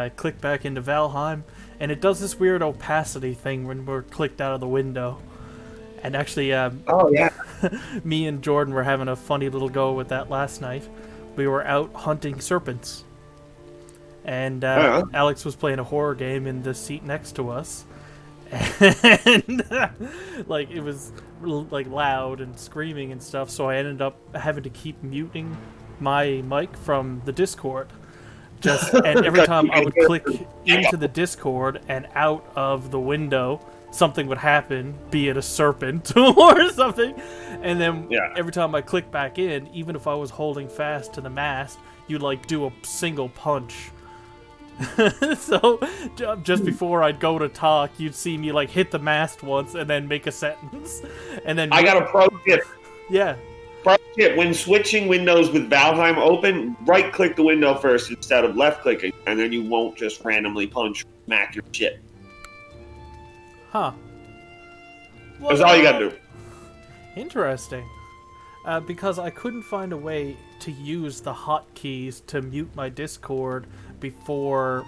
I click back into Valheim, and it does this weird opacity thing when we're clicked out of the window. And actually, Oh yeah. me and Jordan were having a funny little go with that last night. We were out hunting serpents, and Uh-huh. Alex was playing a horror game in the seat next to us, and like it was like loud and screaming and stuff. So I ended up having to keep muting my mic from the Discord. And every time I would click into the Discord and out of the window, something would happen, be it a serpent or something. And then every time I click back in, even if I was holding fast to the mast, you'd like do a single punch. So just before I'd go to talk, you'd see me like hit the mast once and then make a sentence. And then I got a pro tip. Yeah. Pro tip: when switching windows with Valheim open, right-click the window first instead of left-clicking, and then you won't just randomly punch smack your shit. Huh. That's all you gotta do. Interesting. Because I couldn't find a way to use the hotkeys to mute my Discord before,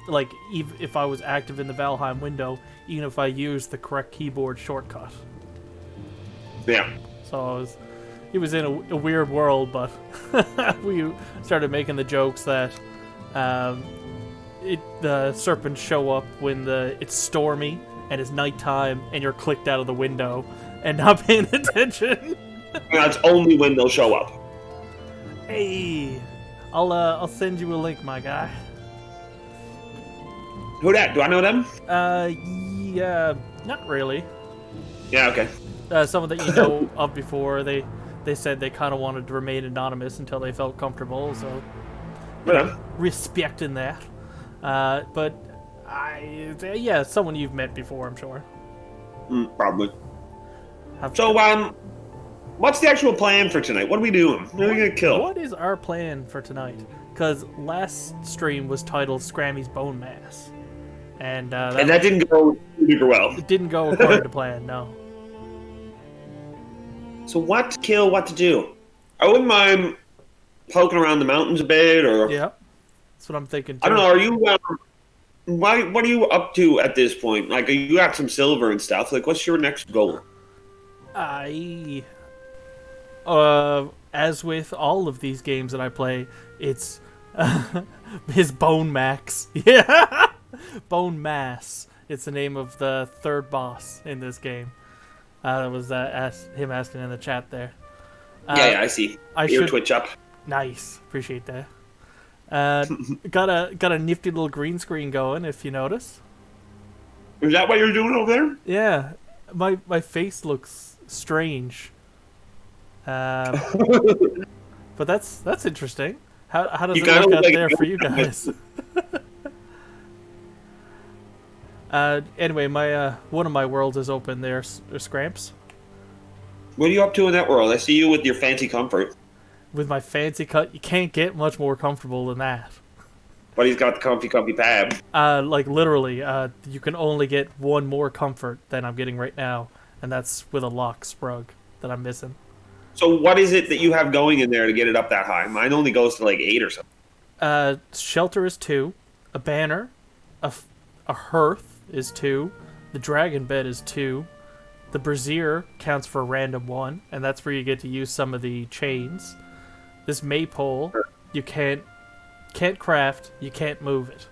like, if I was active in the Valheim window, even if I used the correct keyboard shortcut. Yeah. So it was in a weird world, but we started making the jokes that the serpents show up when it's stormy and it's nighttime and you're clicked out of the window and not paying attention. That's only when they'll show up. Hey, I'll send you a link, my guy. Who that? Do I know them? Yeah, not really. Yeah, okay. Someone that you know of before, they said they kind of wanted to remain anonymous until they felt comfortable, so respecting that. But someone you've met before, I'm sure. Probably. So, what's the actual plan for tonight? What are we doing? What are we gonna kill? What is our plan for tonight? Because last stream was titled Scrammy's Bone Mass. And that didn't go super well. It didn't go according to plan, no. So what to kill, what to do? I wouldn't mind poking around the mountains a bit, or... Yeah, that's what I'm thinking, too. I don't know, are you... what are you up to at this point? Like, you got some silver and stuff. Like, what's your next goal? As with all of these games that I play, it's his Bone Max. Yeah! Bone Mass. It's the name of the third boss in this game. That was him asking in the chat there. Yeah, I see. Your Twitch up. Nice. Appreciate that. Got a nifty little green screen going, if you notice. Is that what you're doing over there? Yeah. My face looks strange. But that's interesting. How does it look out there for you guys? Anyway, my one of my worlds is open there, Scramps. What are you up to in that world? I see you with your fancy comfort. With my fancy cut, you can't get much more comfortable than that. But he's got the comfy pad. Like literally, you can only get one more comfort than I'm getting right now, and that's with a lock sprug that I'm missing. So what is it that you have going in there to get it up that high? Mine only goes to like 8 or something. Shelter is 2, a banner, a hearth is 2, the dragon bed is 2, the brazier counts for a random 1, and that's where you get to use some of the chains. This maypole, you can't craft, you can't move it.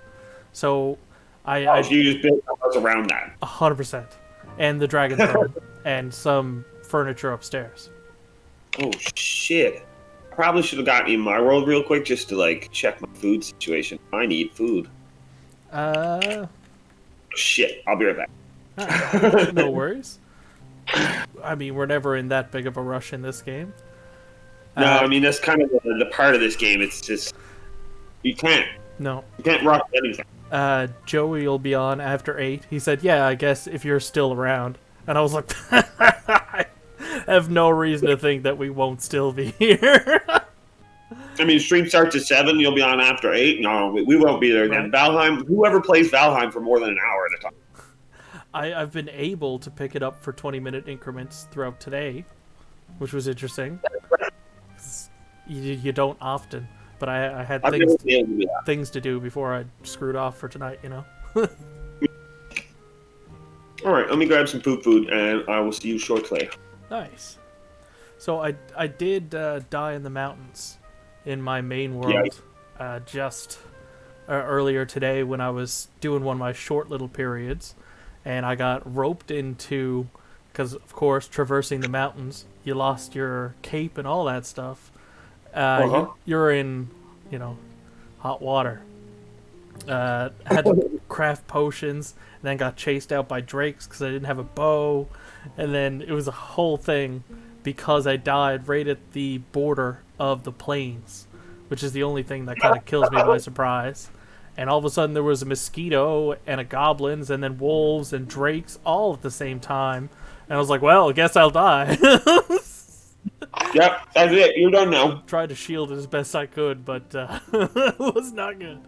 So so you just built a house around that. 100%. And the dragon throne and some furniture upstairs. Oh shit. I probably should have gotten in my world real quick just to like check my food situation. I need food. Shit, I'll be right back. No worries. I mean, we're never in that big of a rush in this game. No, I mean, that's kind of the part of this game. It's just, you can't rush anything. Joey will be on after 8. He said, yeah, I guess if you're still around. And I was like, I have no reason to think that we won't still be here. I mean, stream starts at 7, you'll be on after 8. No, we won't be there then. Valheim, whoever plays Valheim for more than an hour at a time. I've been able to pick it up for 20-minute increments throughout today, which was interesting. You don't often. but I had I've never been able to do that. things to do before I screwed off for tonight. You know. All right, let me grab some food, and I will see you shortly. Nice. So I did die in the mountains in my main Yeah. world just earlier today when I was doing one of my short little periods, and I got roped into, because of course traversing the mountains you lost your cape and all that stuff. You're in, you know, hot water. Had to craft potions, and then got chased out by drakes because I didn't have a bow, and then it was a whole thing because I died right at the border of the plains, which is the only thing that kind of kills me by surprise. And all of a sudden there was a mosquito and a goblins and then wolves and drakes all at the same time, and I was like, well, I guess I'll die. Yep, that's it. You're done now. Tried to shield it as best I could, but it was not good.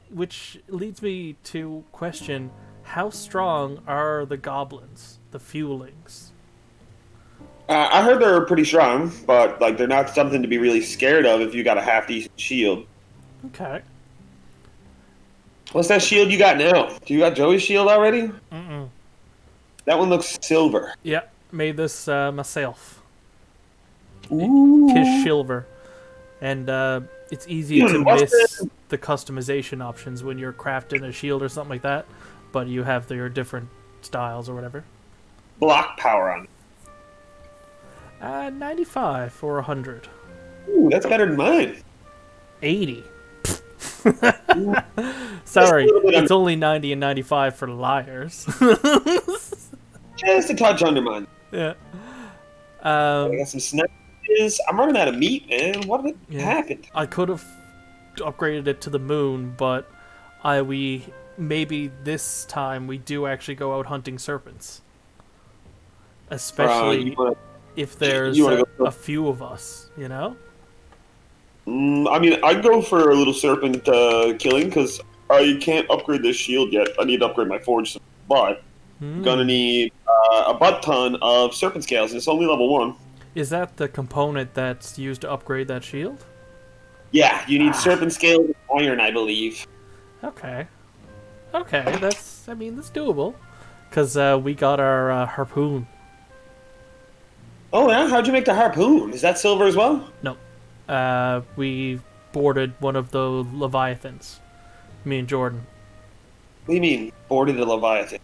Which leads me to question, how strong are the goblins, the fuelings? I heard they're pretty strong, but like they're not something to be really scared of if you got a half decent shield. Okay. What's that shield you got now? Do you got Joey's shield already? Mm-mm. That one looks silver. Yeah, made this myself. Ooh. Kiss silver. And it's easy to miss the customization options when you're crafting a shield or something like that, but you have your different styles or whatever. Block power on it. 95 or 100. Ooh, that's better than mine. 80. Sorry, it's only 90 and 95 for liars. Just a touch under mine. Yeah. I got some snacks. I'm running out of meat, man. What happened? I could have upgraded it to the moon, but maybe this time we do actually go out hunting serpents. Especially if there's a few of us, you know? I mean, I'd go for a little serpent killing, because I can't upgrade this shield yet. I need to upgrade my forge, but I'm gonna need a butt ton of serpent scales, and it's only level 1. Is that the component that's used to upgrade that shield? Yeah, you need serpent scales and iron, I believe. Okay, that's doable. Because we got our harpoon. Oh yeah? How'd you make the harpoon? Is that silver as well? No. We boarded one of the Leviathans. Me and Jordan. What do you mean, boarded a Leviathan?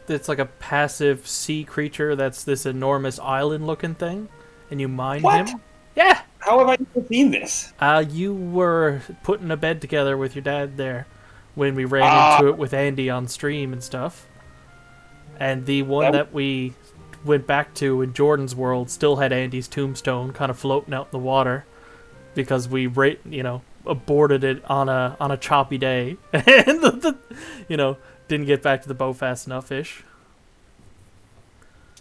It's like a passive sea creature that's this enormous island-looking thing, and you mine him. Yeah! How have I never seen this? You were putting a bed together with your dad there when we ran into it with Andy on stream and stuff. And the one that we went back to in Jordan's world still had Andy's tombstone kind of floating out in the water because we aborted it on a choppy day and didn't get back to the boat fast enough ish.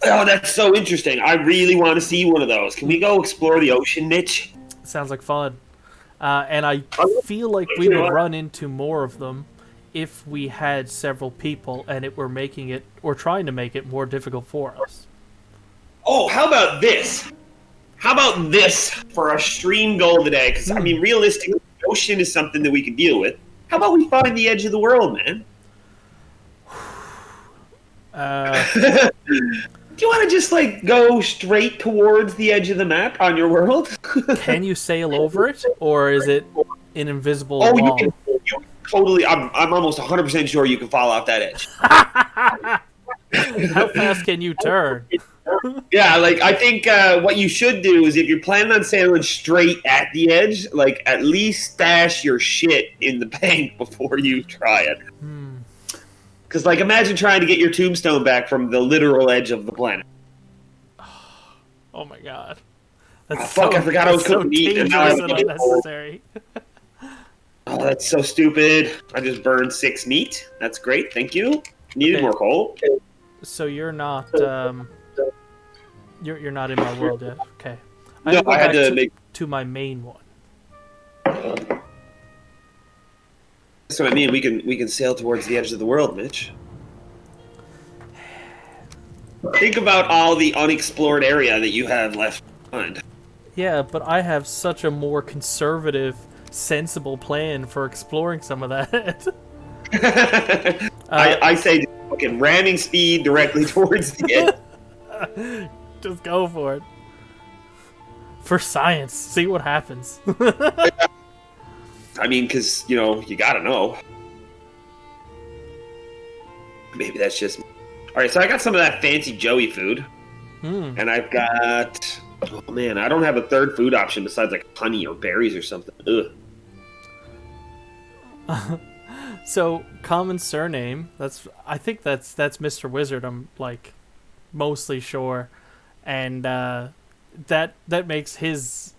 Oh, that's so interesting. I really want to see one of those. Can we go explore the ocean, Mitch? Sounds like fun. And I feel like we would run into more of them if we had several people and we're trying to make it more difficult for us. Oh, how about this? How about this for our stream goal today? Because, I mean, realistically, the ocean is something that we can deal with. How about we find the edge of the world, man? Do you want to just, go straight towards the edge of the map on your world? Can you sail over it? Or is it an invisible wall? You can totally... I'm almost 100% sure you can fall off that edge. How fast can you turn? Yeah, I think what you should do is if you're planning on sailing straight at the edge, at least stash your shit in the bank before you try it. Because, imagine trying to get your tombstone back from the literal edge of the planet. Oh my god. I forgot I was cooking meat. And now and unnecessary. Oh, that's so stupid. I just burned 6 meat. That's great, thank you. Needed more coal. So you're not... You're not in my world yet. Okay. I had to my main one. That's what I mean. We can sail towards the edge of the world, Mitch. Think about all the unexplored area that you have left behind. Yeah, but I have such a more conservative, sensible plan for exploring some of that. I say fucking ramming speed directly towards the edge. Just go for it. For science. See what happens. I mean, because, you gotta know. Maybe that's just... Alright, so I got some of that fancy Joey food. And I've got... Oh, man, I don't have a third food option besides, like, honey or berries or something. Ugh. So, common surname. I think that's Mr. Wizard. I'm, like, mostly sure. And, that makes his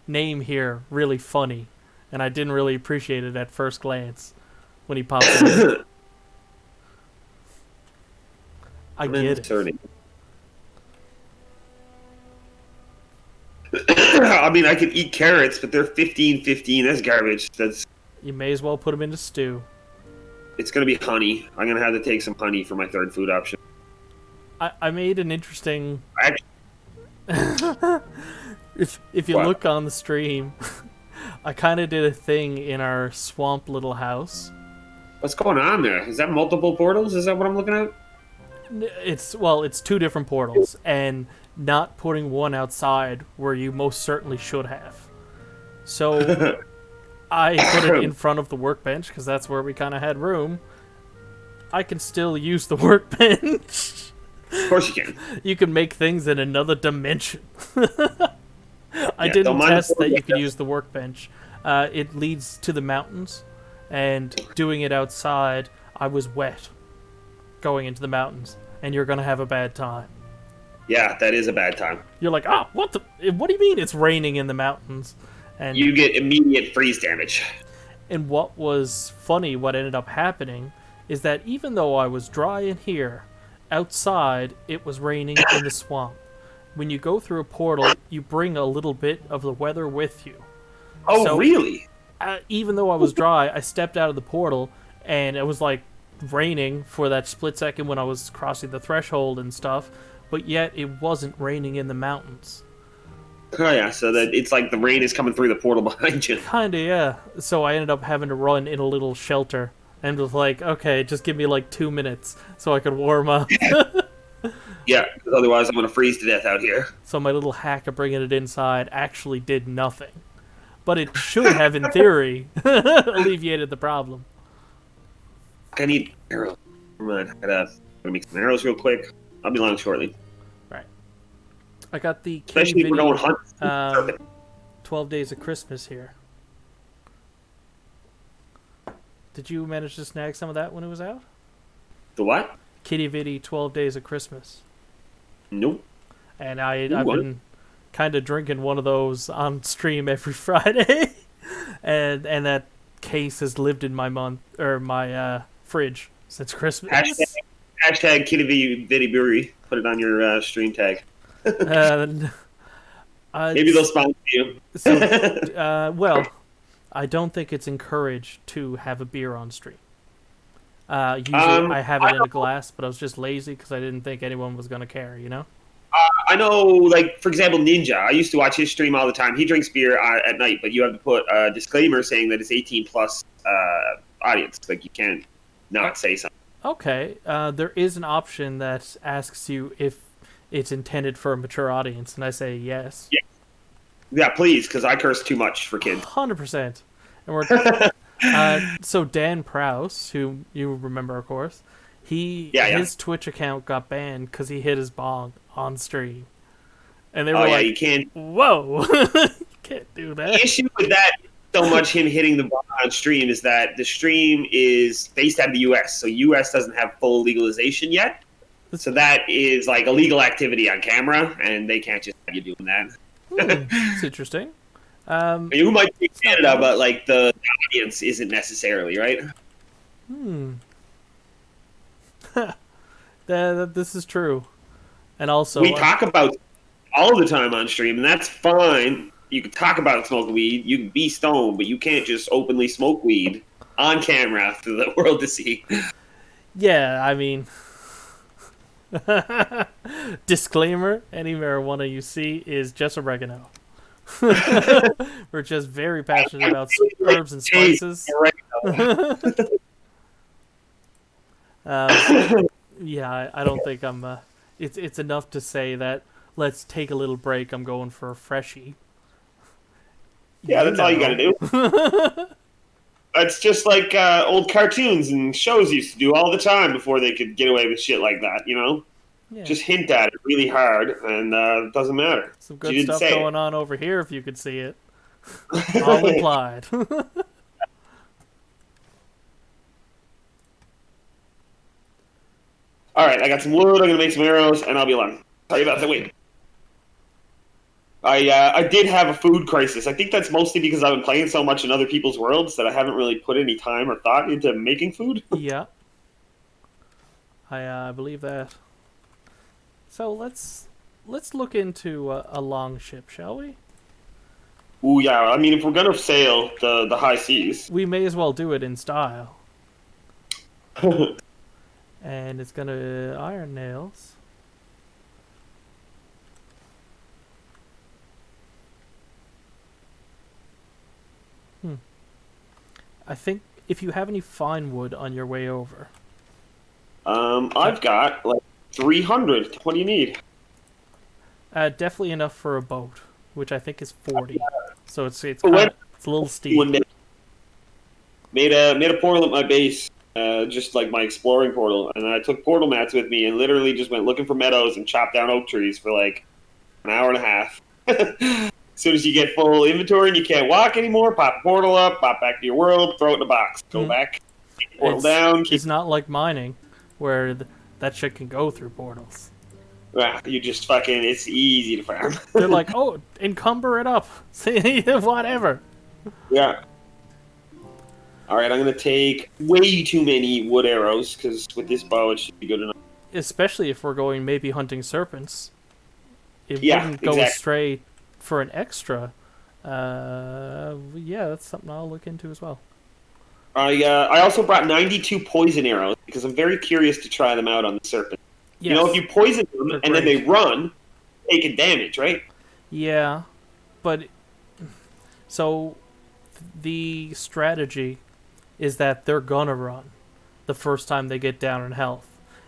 name here really funny. And I didn't really appreciate it at first glance when he popped in. I get it. I mean, I could eat carrots, but they're 15-15. That's garbage. You may as well put them into stew. It's going to be honey. I'm going to have to take some honey for my third food option. I made an interesting... Actually, if you look on the stream, I kind of did a thing in our swamp little house. what's going on there? Is that multiple portals? Is that what I'm looking at? It's two different portals, and not putting one outside where you most certainly should have. So I put it in front of the workbench because that's where we kind of had room. I can still use the workbench. Of course you can. You can make things in another dimension. I didn't test that you could use the workbench. It leads to the mountains, and doing it outside, I was wet going into the mountains, and you're going to have a bad time. Yeah, that is a bad time. You're like, what do you mean it's raining in the mountains? And you get immediate freeze damage. And what was funny, what ended up happening, is that even though I was dry in here, outside it was raining in the swamp. When you go through a portal, you bring a little bit of the weather with you. Oh, so, really? Even though I was dry, I stepped out of the portal, and it was like raining for that split second when I was crossing the threshold and stuff, but yet it wasn't raining in the mountains. Oh yeah, so that it's like the rain is coming through the portal behind you. Kinda, yeah. So I ended up having to run in a little shelter, and was like, okay, just give me like 2 minutes so I could warm up. Yeah, because otherwise I'm going to freeze to death out here. So my little hack of bringing it inside actually did nothing. But it should have, in theory, alleviated the problem. I need arrows. I'm gonna make some arrows real quick. I'll be along shortly. Right. I got the Especially if we're going hunting. 12 Days of Christmas here. Did you manage to snag some of that when it was out? The what? Kitty Vitty 12 Days of Christmas. Nope. And I've been kind of drinking one of those on stream every Friday. and that case has lived in my fridge since Christmas. Hashtag Kitty Vitty Brewery. Put it on your stream tag. Maybe they'll sponsor you. Well, I don't think it's encouraged to have a beer on stream. Usually I have it in a glass, but I was just lazy because I didn't think anyone was going to care, you know? I know, like, for example, Ninja. I used to watch his stream all the time. He drinks beer at night, but you have to put a disclaimer saying that it's 18-plus audience. Like, you can't not say something. Okay. There is an option that asks you if it's intended for a mature audience, and I say yes. Yeah, please, because I curse too much for kids. 100%. And we're... so Dan Prouse, who you remember, of course, his Twitch account got banned because he hit his bong on stream, and they were like, you can't. Whoa, you can't do that." The issue with that, so much him hitting the bong on stream, is that the stream is based out of the U.S., so U.S. doesn't have full legalization yet. So that is like illegal activity on camera, and they can't just have you doing that. It's interesting. You might be Canada, but like the audience isn't necessarily, right? This is true. And also, we talk about all the time on stream, and that's fine. You can talk about smoking weed, you can be stoned, but you can't just openly smoke weed on camera for the world to see. Yeah, I mean, disclaimer: any marijuana you see is just oregano. We're just very passionate about herbs and Hey, spices. right. Um, yeah, I don't think I'm. It's enough to say that let's take a little break. I'm going for a freshie. Yeah, You that's all you got to know. do. That's just like old cartoons and shows used to do all the time before they could get away with shit like that. You know, Yeah, just hint at it really hard, and it doesn't matter. some You good didn't stuff say going on over here if you could see it. All it. implied. All right, I got some wood. I'm gonna make some arrows, and I'll be alone. Sorry about the wait. I did have a food crisis. I think that's mostly because I've been playing so much in other people's worlds that I haven't really put any time or thought into making food. Yeah, I believe that. So let's look into a long ship, shall we? Ooh, yeah. I mean, if we're gonna sail the high seas, We may as well do it in style. And it's gonna iron nails. I think if you have any fine wood on your way over, I've got like 300. What do you need? definitely enough for a boat, which I think is 40. So it's When it's a little steep. one day made a portal at my base, just like my exploring portal, and I took portal mats with me and literally just went looking for meadows and chopped down oak trees for like an hour and a half. As soon as you get full inventory and you can't walk anymore, pop a portal up, pop back to your world, throw it in a box, go back, keep the portal down. It's not like mining, where that shit can go through portals. You just fucking, it's easy to farm. They're like, oh, encumber it up. See, whatever. Yeah. All right, I'm gonna take way too many wood arrows because with this bow it should be good enough. Especially if we're going maybe hunting serpents. It Yeah, wouldn't go exactly. astray for an extra. Yeah, that's something I'll look into as well. I also brought 92 poison arrows because I'm very curious to try them out on the serpent. Yes. You know, if you poison them They're and then they great. run, taking damage, right? Yeah, but so the strategy is that they're gonna run the first time they get down in health,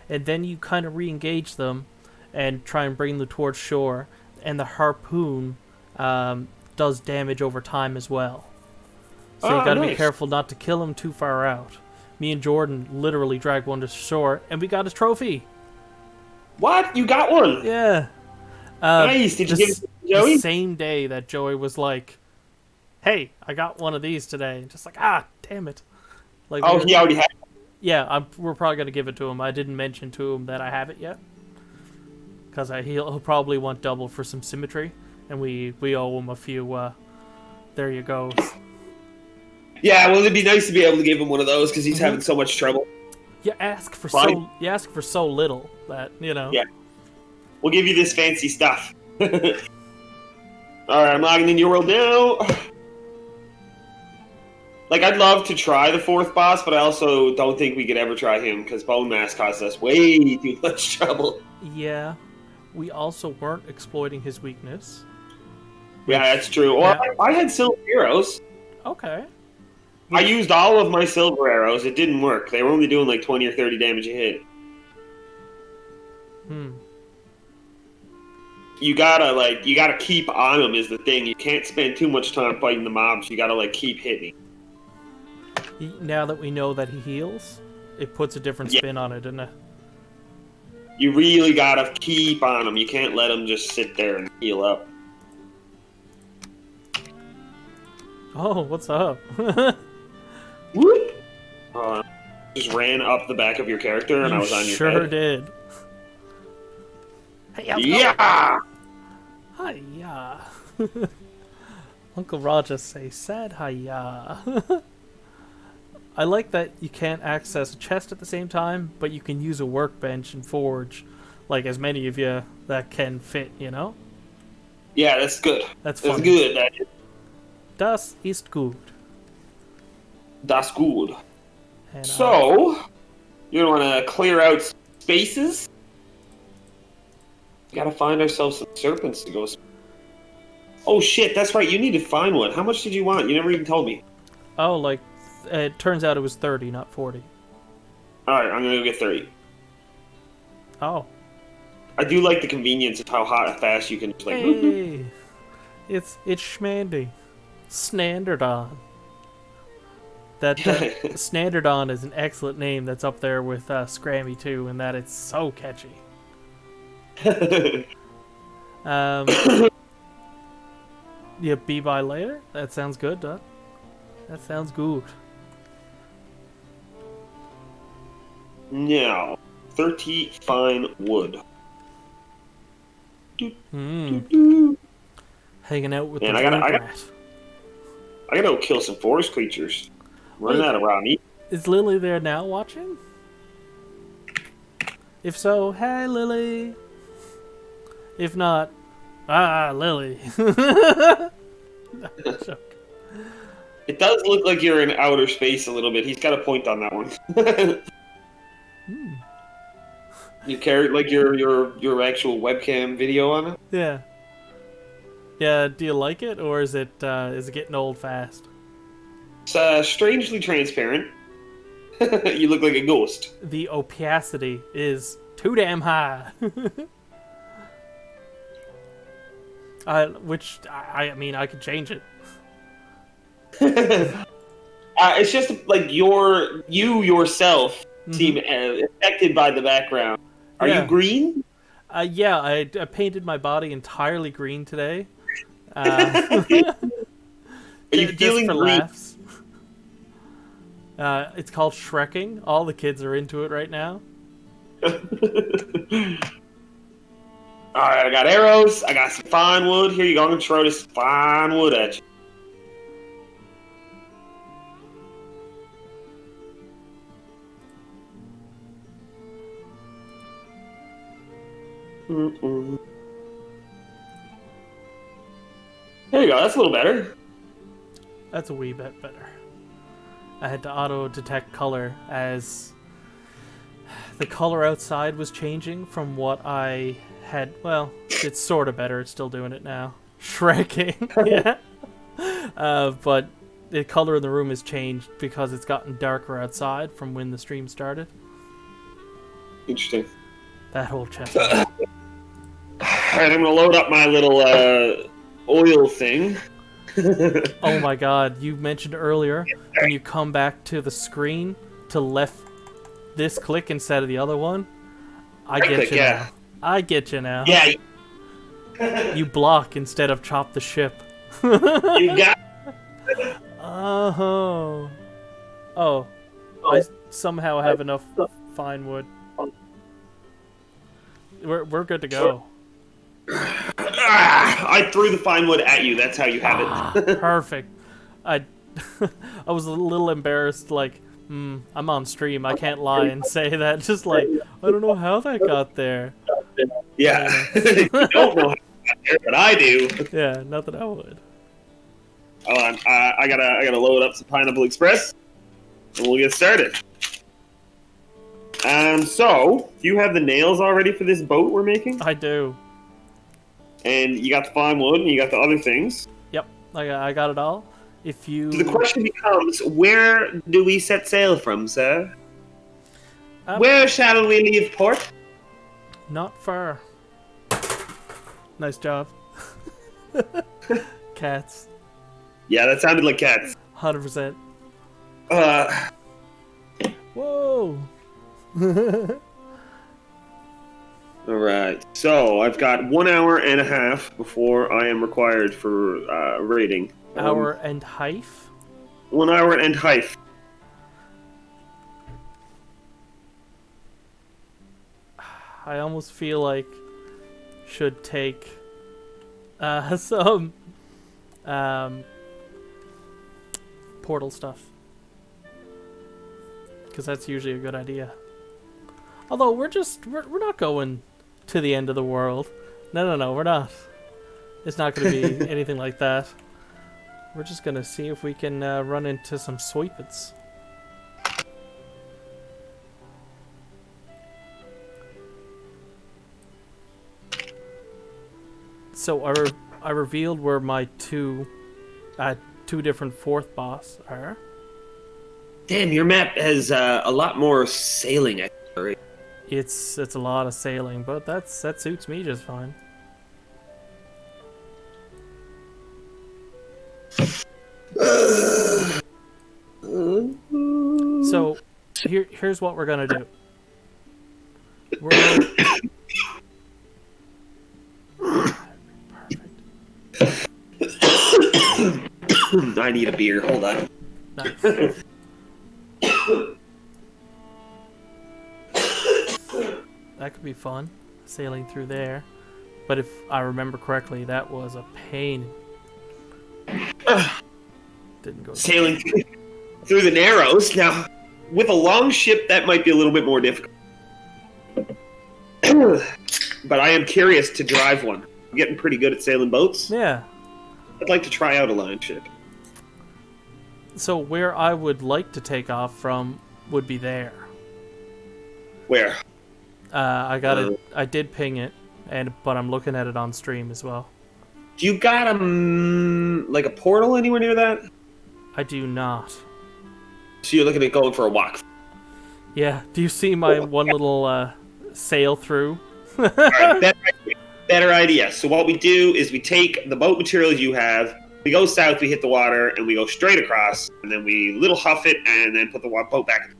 and then you kind of re-engage them and try and bring them towards shore, and the harpoon does damage over time as well. So you gotta be Nice. careful not to kill him too far out. Me and Jordan literally dragged one to shore, and we got his trophy. What? You got one? Yeah. Nice. Did you give it to Joey? The same day that Joey was like, "Hey, I got one of these today," just like, damn it. Like, Oh, he already had it. yeah, we're probably gonna give it to him. I didn't mention to him that I have it yet, because he'll probably want double for some symmetry, and we owe him a few. There you go. Yeah, well, it'd be nice to be able to give him one of those because he's having so much trouble. You ask for Fine. so little that Yeah. We'll give you this fancy stuff. All right, I'm logging into your world now. Like, I'd love to try the fourth boss, but I also don't think we could ever try him because Bone Mass caused us way too much trouble. Yeah. We also weren't exploiting his weakness. Yeah, that's true. Well, Yeah. I had silver arrows. Okay. I used all of my silver arrows. It didn't work. They were only doing like 20 or 30 damage a hit. You gotta keep on them is the thing. You can't spend too much time fighting the mobs. You gotta keep hitting. Now that we know that he heals, it puts a different spin on it, doesn't it? You really gotta keep on them. You can't let them just sit there and heal up. Oh, what's up? Whoop! Just ran up the back of your character and I was on your sure head. did. Hey, how's it going? Yeah! Hiya. Uncle Roger say sad hiya. I like that you can't access a chest at the same time, but you can use a workbench and forge, like as many of you that can fit, you know? Yeah, that's good. That's That's funny. good. Das ist gut. That's good. And, So, you want to clear out spaces? We gotta find ourselves some serpents to go. Oh shit, that's right. You need to find one. How much did you want? You never even told me. Oh, like, it turns out it was 30, not 40. All right, I'm gonna go get 30. Oh. I do like the convenience of how fast you can just like. Hey! It's Schmandy. Snanderdon. That Snanderdon is an excellent name that's up there with Scrammy too, in that it's so catchy. Yeah, be by later? That sounds good, Doc. That sounds good. Now, 30 fine wood. Hanging out with Man, the I gotta go kill some forest creatures. Running out around me. Is Lily there now watching? If so, hey Lily. If not, Lily. It does look like you're in outer space a little bit. He's got a point on that one. You carry like your actual webcam video on it? Yeah. Yeah, do you like it, or is it getting old fast? It's strangely transparent. You look like a ghost. The opacity is too damn high. I mean, I could change it. It's just like you yourself seem affected by the background. Are you green? Yeah, I painted my body entirely green today. Are you feeling for green? Laughs. It's called Shrekking. All the kids are into it right now. Alright, I got arrows. I got some fine wood. Here you go. I'm going to throw this fine wood at you. There you go. That's a little better. That's a wee bit better. I had to auto-detect color as the color outside was changing from what I had. Well, it's sort of better. It's still doing it now. Shrekking, yeah. But the color in the room has changed because it's gotten darker outside from when the stream started. Interesting. That whole chest. Alright, I'm gonna load up my little oil thing. Oh my god, you mentioned earlier when you come back to the screen to left this click instead of the other one. I get you now. I get you now. Yeah. You block instead of chop the ship. You got. Oh. Oh. I somehow have enough fine wood. We're good to go. I threw the fine wood at you. That's how you have it. Perfect. I was a little embarrassed. Like, I'm on stream. I can't lie and say that. Just like, I don't know how that got there. Yeah. You don't know how it got there, but I do. Yeah, not that I would. Hold on. I gotta load up some Pineapple Express, and we'll get started. So you have the nails already for this boat we're making? I do. And you got the fine wood, and you got the other things. Yep, I got it all. If you... So the question becomes, where do we set sail from, sir? Where shall we leave port? Not far. Nice job. Cats. Yeah, that sounded like cats. 100%. Whoa! Alright, so I've got 1 hour and a half before I am required for raiding. Hour and half? 1 hour and half. I almost feel like should take some portal stuff, because that's usually a good idea. Although we're not going to the end of the world. No, we're not. It's not going to be anything like that. We're just going to see if we can run into some sweepits. So I revealed where my two different fourth boss are. Damn, your map has a lot more sailing. It's a lot of sailing, but that suits me just fine. So here's what we're gonna do. We're gonna... Perfect. I need a beer. Hold on. Nice. That could be fun, sailing through there. But if I remember correctly, that was a pain. Didn't go sailing through the Narrows. Now, with a long ship, that might be a little bit more difficult. But I am curious to drive one. I'm getting pretty good at sailing boats. Yeah. I'd like to try out a line ship. So where I would like to take off from would be there. Where? I got it. I did ping it, but I'm looking at it on stream as well. Do you got like a portal anywhere near that? I do not. So you're looking at going for a walk? Yeah. Do you see my one little sail through? All right, better idea. So what we do is we take the boat materials you have, we go south, we hit the water, and we go straight across, and then we little huff it, and then put the boat back.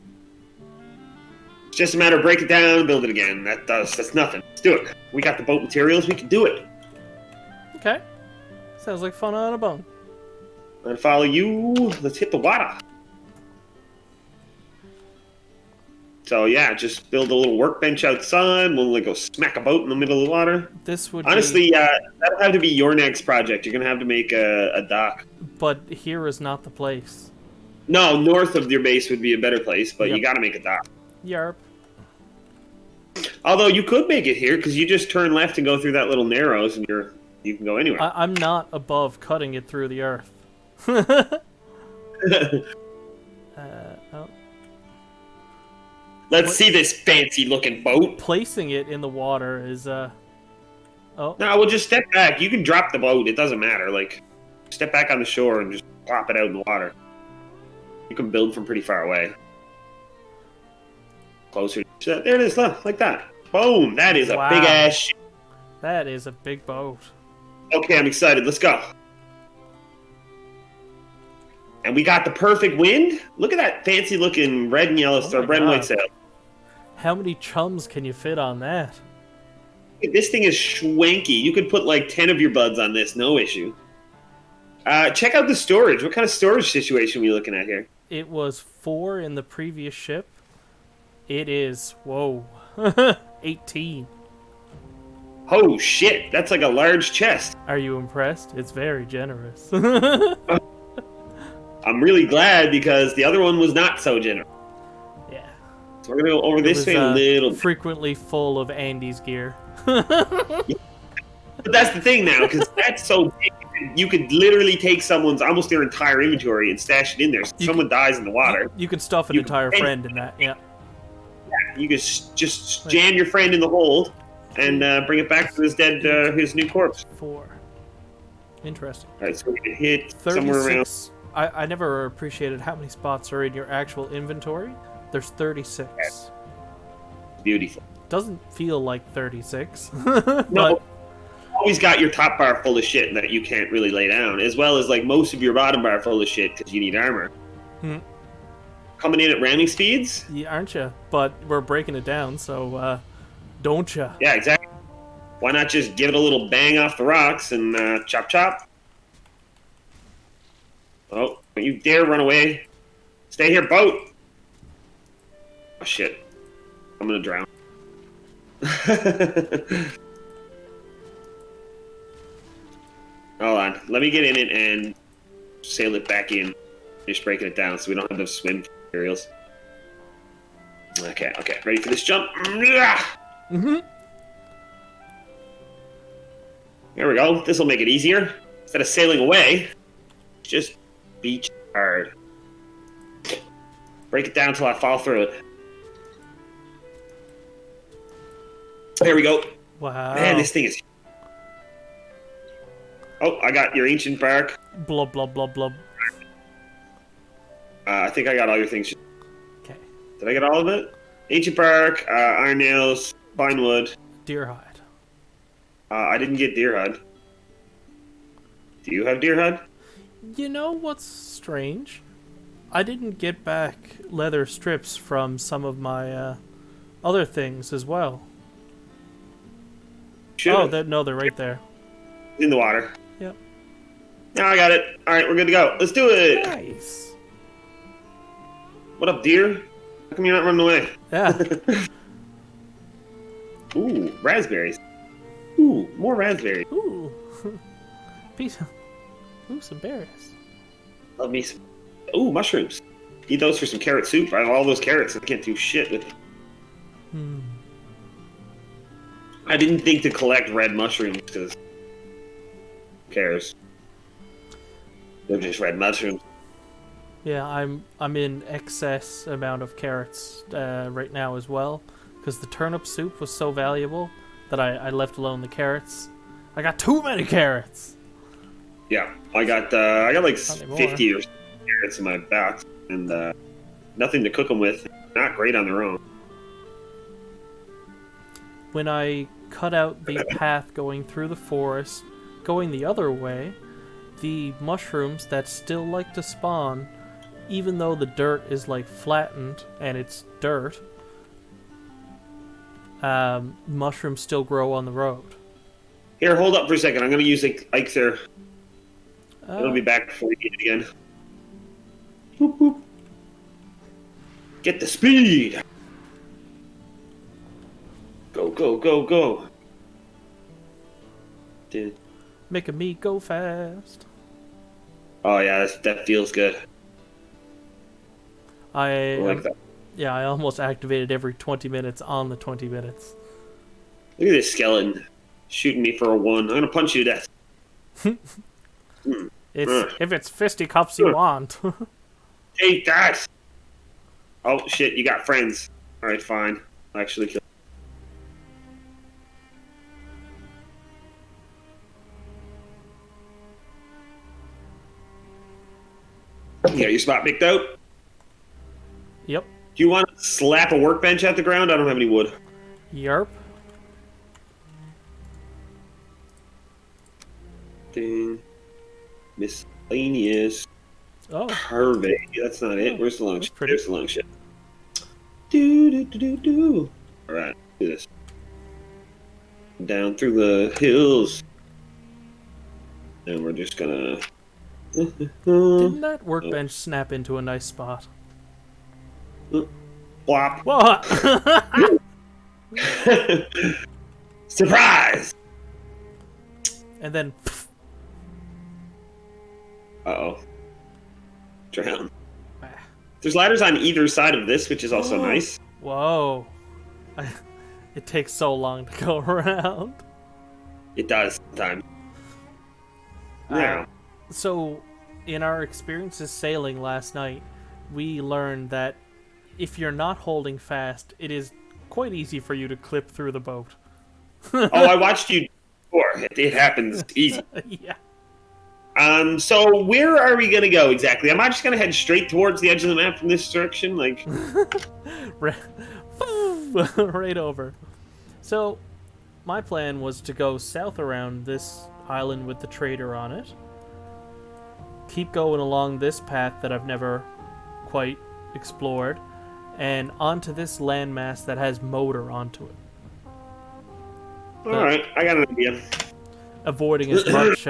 It's just a matter of break it down, build it again. That's nothing. Let's do it. We got the boat materials, we can do it. Okay. Sounds like fun on a bone. And follow you. Let's hit the water. So yeah, just build a little workbench outside. We'll like go smack a boat in the middle of the water. This would honestly, that'll have to be your next project. You're gonna have to make a dock. But here is not the place. No, north of your base would be a better place, but you got to make a dock. Yarp. Although you could make it here because you just turn left and go through that little narrows, and you can go anywhere. I'm not above cutting it through the earth. Oh. Let's see this fancy-looking boat. Placing it in the water is Oh. No, we'll just step back. You can drop the boat. It doesn't matter. Like, step back on the shore and just plop it out in the water. You can build from pretty far away. Closer. There it is. Look, like that. Boom. That is a big-ass ship. That is a big boat. Okay, I'm excited. Let's go. And we got the perfect wind. Look at that fancy-looking red and yellow red and white sail. How many chums can you fit on that? This thing is schwanky. You could put like 10 of your buds on this, no issue. Check out the storage. What kind of storage situation are we looking at here? It was 4 in the previous ship. It is, whoa, 18. Oh shit, that's like a large chest. Are you impressed? It's very generous. I'm really glad because the other one was not so generous. Yeah. So we're gonna go over this way a little bit. Frequently full of Andy's gear. But that's the thing now, because that's so big. You could literally take almost their entire inventory and stash it in there. So someone dies in the water. You can stuff an entire friend in that, yeah. You can just jam your friend in the hold and bring it back to his new corpse. 4. Interesting. All right, so we can hit 36. somewhere around. I never appreciated how many spots are in your actual inventory. There's 36. Yes. Beautiful. Doesn't feel like 36. No. But always got your top bar full of shit that you can't really lay down, as well as like most of your bottom bar full of shit because you need armor. Coming in at ramming speeds? Yeah, aren't you? But we're breaking it down, so don't ya? Yeah, exactly. Why not just give it a little bang off the rocks and chop chop? Oh, don't you dare run away. Stay here, boat! Oh shit. I'm gonna drown. Hold on. Let me get in it and sail it back in. Just breaking it down so we don't have those swim materials. Okay. Ready for this jump? Mm-hmm. There we go. This will make it easier. Instead of sailing away, just beach hard. Break it down until I fall through it. There we go. Wow. Man, this thing is... Oh, I got your ancient bark. Blub, blub, blub, blub. I think I got all your things. Okay. Did I get all of it? Ancient bark, iron nails, pine wood. Deer hide. I didn't get deer hide. Do you have deer hide? You know what's strange? I didn't get back leather strips from some of my other things as well. Should've. Oh, no, they're right there. In the water. Yep. Now I got it. All right, we're good to go. Let's do it. Nice. What up, deer? How come you're not running away? Yeah. Ooh, raspberries. Ooh, more raspberries. Ooh. Piece of... Ooh, some berries. Love me some. Ooh, mushrooms. Eat those for some carrot soup. I have all those carrots. I can't do shit with them. I didn't think to collect red mushrooms because who cares? They're just red mushrooms. Yeah, I'm in excess amount of carrots right now as well, because the turnip soup was so valuable that I left alone the carrots. I got too many carrots. Yeah, I got like 50 or so carrots in my box, and nothing to cook them with. Not great on their own. When I cut out the path going through the forest, going the other way, the mushrooms that still like to spawn, even though the dirt is like flattened and it's dirt, mushrooms still grow on the road. Here, hold up for a second. I'm going to use Ike's there. It'll be back before we need it again. Boop, boop. Get the speed! Go, go, go, go. Dude. Making me go fast. Oh, yeah, that feels good. I like that. Yeah, I almost activated every 20 minutes on the 20 minutes. Look at this skeleton shooting me for a 1. I'm going to punch you to death. If it's fisticuffs you want. Take that! Oh, shit, you got friends. Alright, fine. I'll actually kill. You got your spot picked out? Yep. Do you want to slap a workbench at the ground? I don't have any wood. Yarp. Ding. Miscellaneous. Oh. Perfect. That's not it. Where's the long shit? Pretty. There's the long shit. Do. Alright, do this. Down through the hills. And we're just gonna... Didn't that workbench snap into a nice spot? Blop. What? Surprise! And then... Uh-oh. Drown. There's ladders on either side of this, which is also nice. Whoa. It takes so long to go around. It does sometimes. Yeah. So, in our experiences sailing last night, we learned that if you're not holding fast, it is quite easy for you to clip through the boat. Oh, I watched you before. It happens easy. Yeah. So where are we gonna go exactly? Am I just gonna head straight towards the edge of the map from this direction? Like, right over. So, my plan was to go south around this island with the trader on it. Keep going along this path that I've never quite explored, and onto this landmass that has motor onto it. Alright, I got an idea. Avoiding as much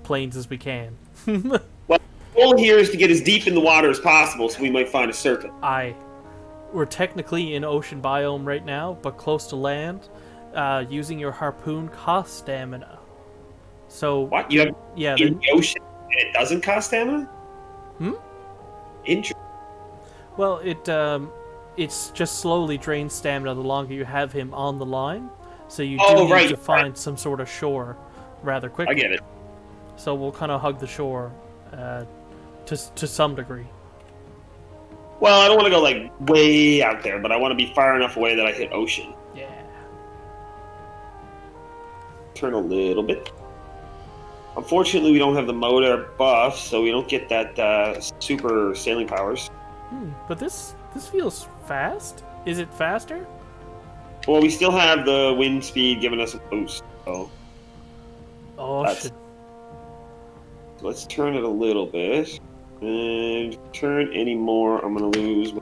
plains as we can. Well, the goal here is to get as deep in the water as possible, so we might find a circuit. We're technically in ocean biome right now, but close to land. Using your harpoon costs stamina. So what you have? Yeah, in the ocean, and it doesn't cost stamina. Interesting. Well, it's just slowly drains stamina the longer you have him on the line. So you do need to find some sort of shore rather quickly. I get it. So we'll kind of hug the shore to some degree. Well, I don't want to go like way out there, but I want to be far enough away that I hit ocean. Yeah. Turn a little bit. Unfortunately, we don't have the motor buff, so we don't get that super sailing powers. But this feels fast. Is it faster? Well, we still have the wind speed giving us a boost, so Oh shit. let's turn it a little bit. And turn any more, I'm gonna lose.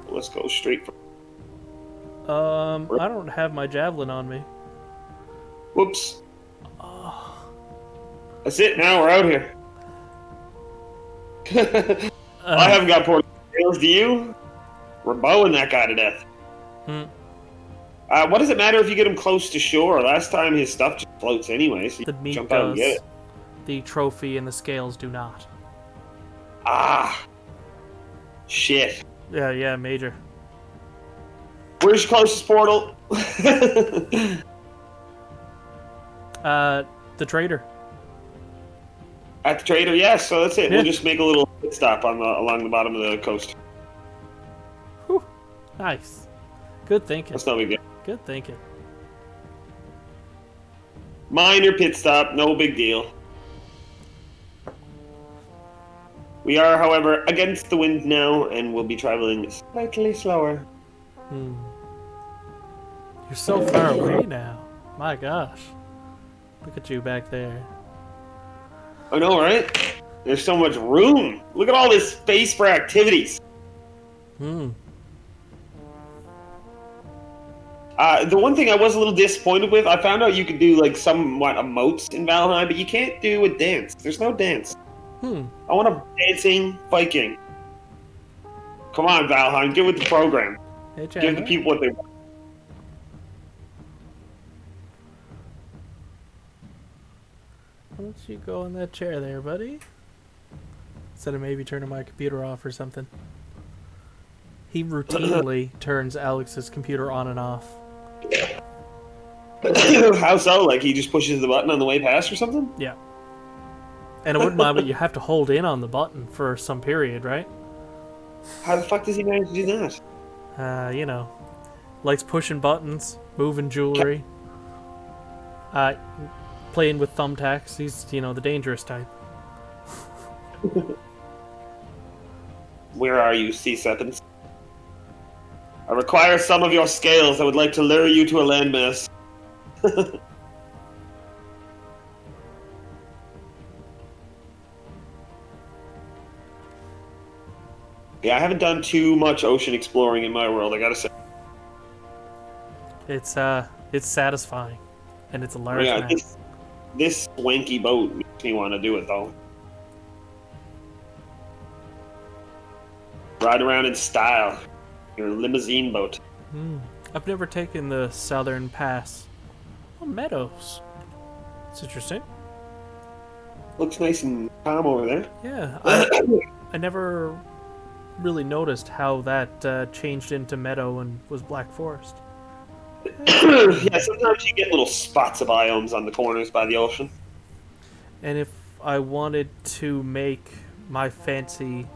Let's go straight for. I don't have my javelin on me. Whoops. That's it. Now we're out here. I haven't got portal scales. Do you? We're bowing that guy to death. What does it matter if you get him close to shore? Last time his stuff just floats anyway, so The you meat jump out and get does. it. The trophy and the scales do not. Ah. Shit. Yeah, major. Where's your closest portal? The trader. At the trader, yes. So that's it. Yeah. We'll just make a little pit stop along the bottom of the coast. Whew. Nice. Good thinking. That's no big deal. Good thinking. Minor pit stop, no big deal. We are, however, against the wind now, and we'll be traveling slightly slower. You're so far away now. My gosh. Look at you back there. I know, right? There's so much room. Look at all this space for activities. The one thing I was a little disappointed with, I found out you could do like somewhat emotes in Valheim, but you can't do a dance. There's no dance. I want a dancing Viking. Come on, Valheim, get with the program. Hey, Give the people what they want. Why don't you go in that chair there, buddy? Instead of maybe turning my computer off or something. He routinely turns Alex's computer on and off. How so? Like he just pushes the button on the way past or something? Yeah. And I wouldn't mind, but you have to hold in on the button for some period, right? How the fuck does he manage to do that? You know. Likes pushing buttons, moving jewelry. Playing with thumbtacks. He's, the dangerous type. Where are you, sea serpents? I require some of your scales. I would like to lure you to a landmass. Yeah, I haven't done too much ocean exploring in my world, I gotta say. It's satisfying. And it's a large Yeah, map. this swanky boat makes me want to do it, though. Ride around in style. Your limousine boat. I've never taken the Southern Pass. Oh, meadows. It's interesting. Looks nice and calm over there. Yeah, I never really noticed how that changed into meadow and was Black Forest. Yeah, sometimes you get little spots of biomes on the corners by the ocean. And if I wanted to make my fancy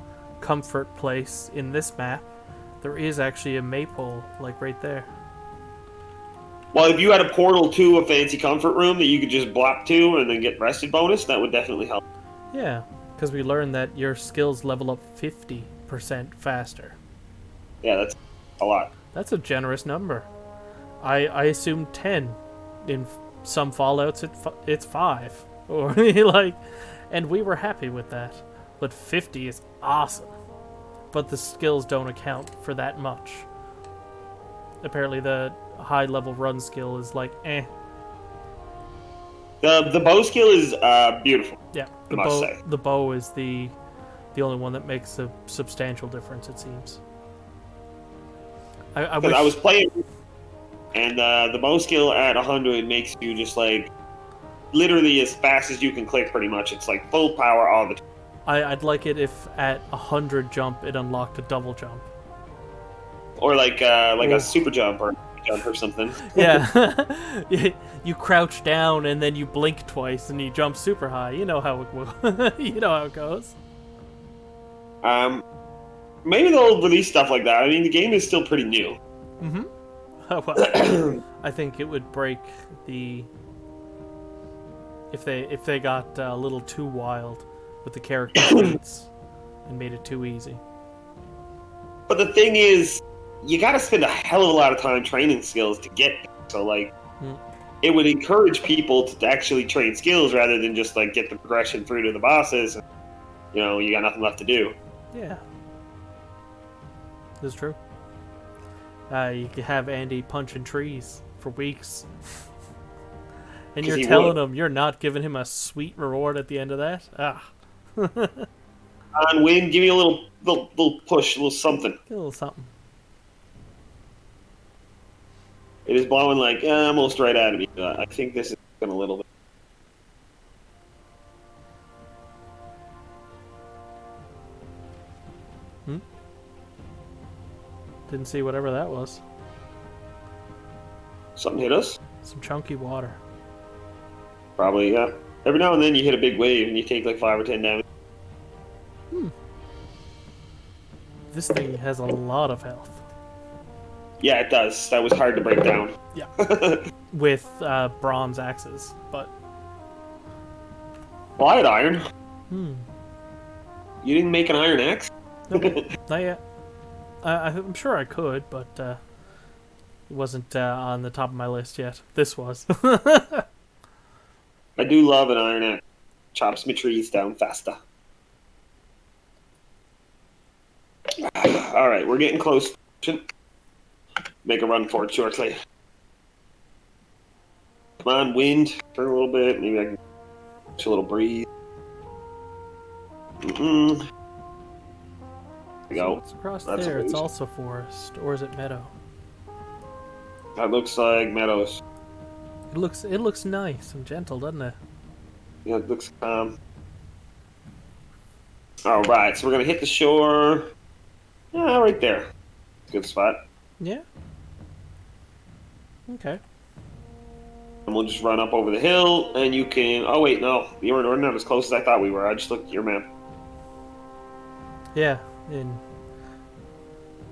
comfort place in this map, there is actually a maypole, like right there. Well, if you had a portal to a fancy comfort room that you could just blop to and then get rested bonus, that would definitely help. Yeah, because we learned that your skills level up 50% faster. Yeah, that's a lot. That's a generous number. I assumed 10. In some Fallouts, it's 5. Or and we were happy with that. But 50 is awesome. But the skills don't account for that much. Apparently the high level run skill is like, eh. The bow skill is beautiful. Yeah, the bow is the only one that makes a substantial difference, it seems. I was playing, and the bow skill at 100 makes you just like literally as fast as you can click. Pretty much, it's like full power all the time. I'd like it if at 100 jump it unlocked a double jump, or like a super jump or something. Yeah, you crouch down and then you blink twice and you jump super high. You know how it goes. Maybe they'll release stuff like that. I mean, the game is still pretty new. Mm-hmm. Well, I think it would break the if they got a little too wild with the character feats and made it too easy. But the thing is, you got to spend a hell of a lot of time training skills to get there. So like, it would encourage people to actually train skills rather than just like get the progression through to the bosses. And, you know, you got nothing left to do. Yeah, that's true. You could have Andy punching trees for weeks. And you're telling him you're not giving him a sweet reward at the end of that? Ah. On Wind, give me a little push, a little something. A little something. It is blowing like almost right out of me. I think this is going a little bit. Didn't see whatever that was. Something hit us? Some chunky water. Probably, yeah. Every now and then you hit a big wave and you take like 5 or 10 damage. This thing has a lot of health. Yeah, it does. That was hard to break down. Yeah. With bronze axes, but... Well, I had iron. You didn't make an iron axe? Nope, not yet. I'm sure I could, but it wasn't on the top of my list yet. This was. I do love an iron axe. Chops my trees down faster. Alright, we're getting close. Make a run for it shortly. Come on, wind. Turn a little bit. Maybe I can catch a little breeze. There we go. What's across there? It's also forest. Or is it meadow? That looks like meadows. It looks nice and gentle, doesn't it? Yeah, it looks calm. Alright, so we're going to hit the shore. Yeah, right there. Good spot. Yeah. Okay. And we'll just run up over the hill, and you can... Oh, wait, no. We're not as close as I thought we were. I just looked at your map. Yeah, and...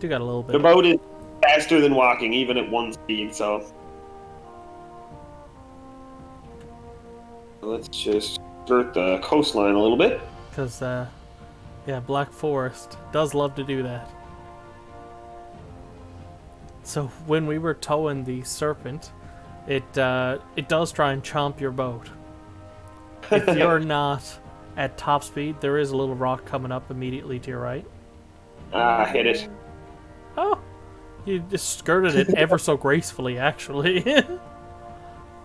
do got a little bit. The boat is faster than walking, even at 1 speed, so... Let's just skirt the coastline a little bit. Because, yeah, Black Forest does love to do that. So, when we were towing the serpent, it does try and chomp your boat. If you're not at top speed, there is a little rock coming up immediately to your right. Hit it. Oh, you just skirted it ever so gracefully, actually.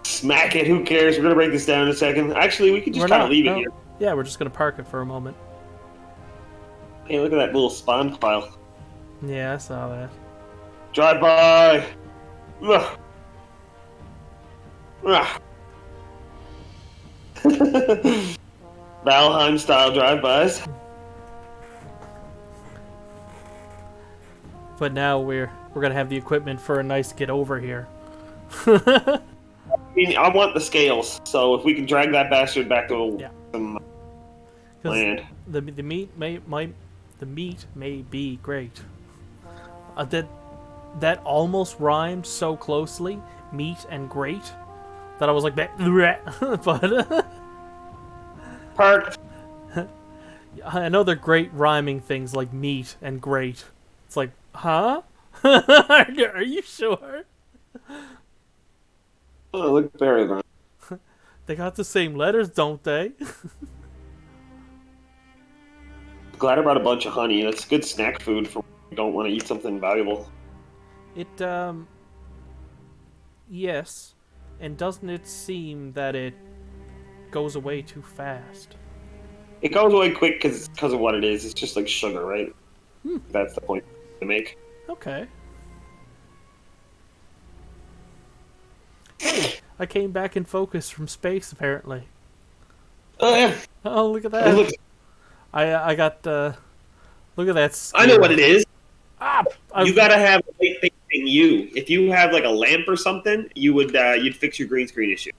Smack it, who cares? We're going to break this down in a second. Actually, we could just kind of leave it here. Yeah, we're just going to park it for a moment. Hey, look at that little spawn pile. Yeah, I saw that. Drive by! Ugh. Ugh. Valheim style drive-bys. But now we're gonna have the equipment for a nice get over here. I mean, I want the scales, so if we can drag that bastard back to some land. The meat may be great. That almost rhymed so closely, meat and great, that I was like, but Parked. I know they're great rhyming things like meat and great. It's like, huh? Are you sure? Oh, look at Barry. They got the same letters, don't they? Glad I brought a bunch of honey. That's good snack food for when you don't want to eat something valuable. It, yes. And doesn't it seem that it goes away too fast? It goes away quick because of what it is. It's just like sugar, right? That's the point to make. Okay. Hey, I came back in focus from space, apparently. Oh, yeah. Oh, look at that. Look. I got, look at that scale. I know what it is. Ah, you gotta have a light fixing you. If you have like a lamp or something, you would you'd fix your green screen issue.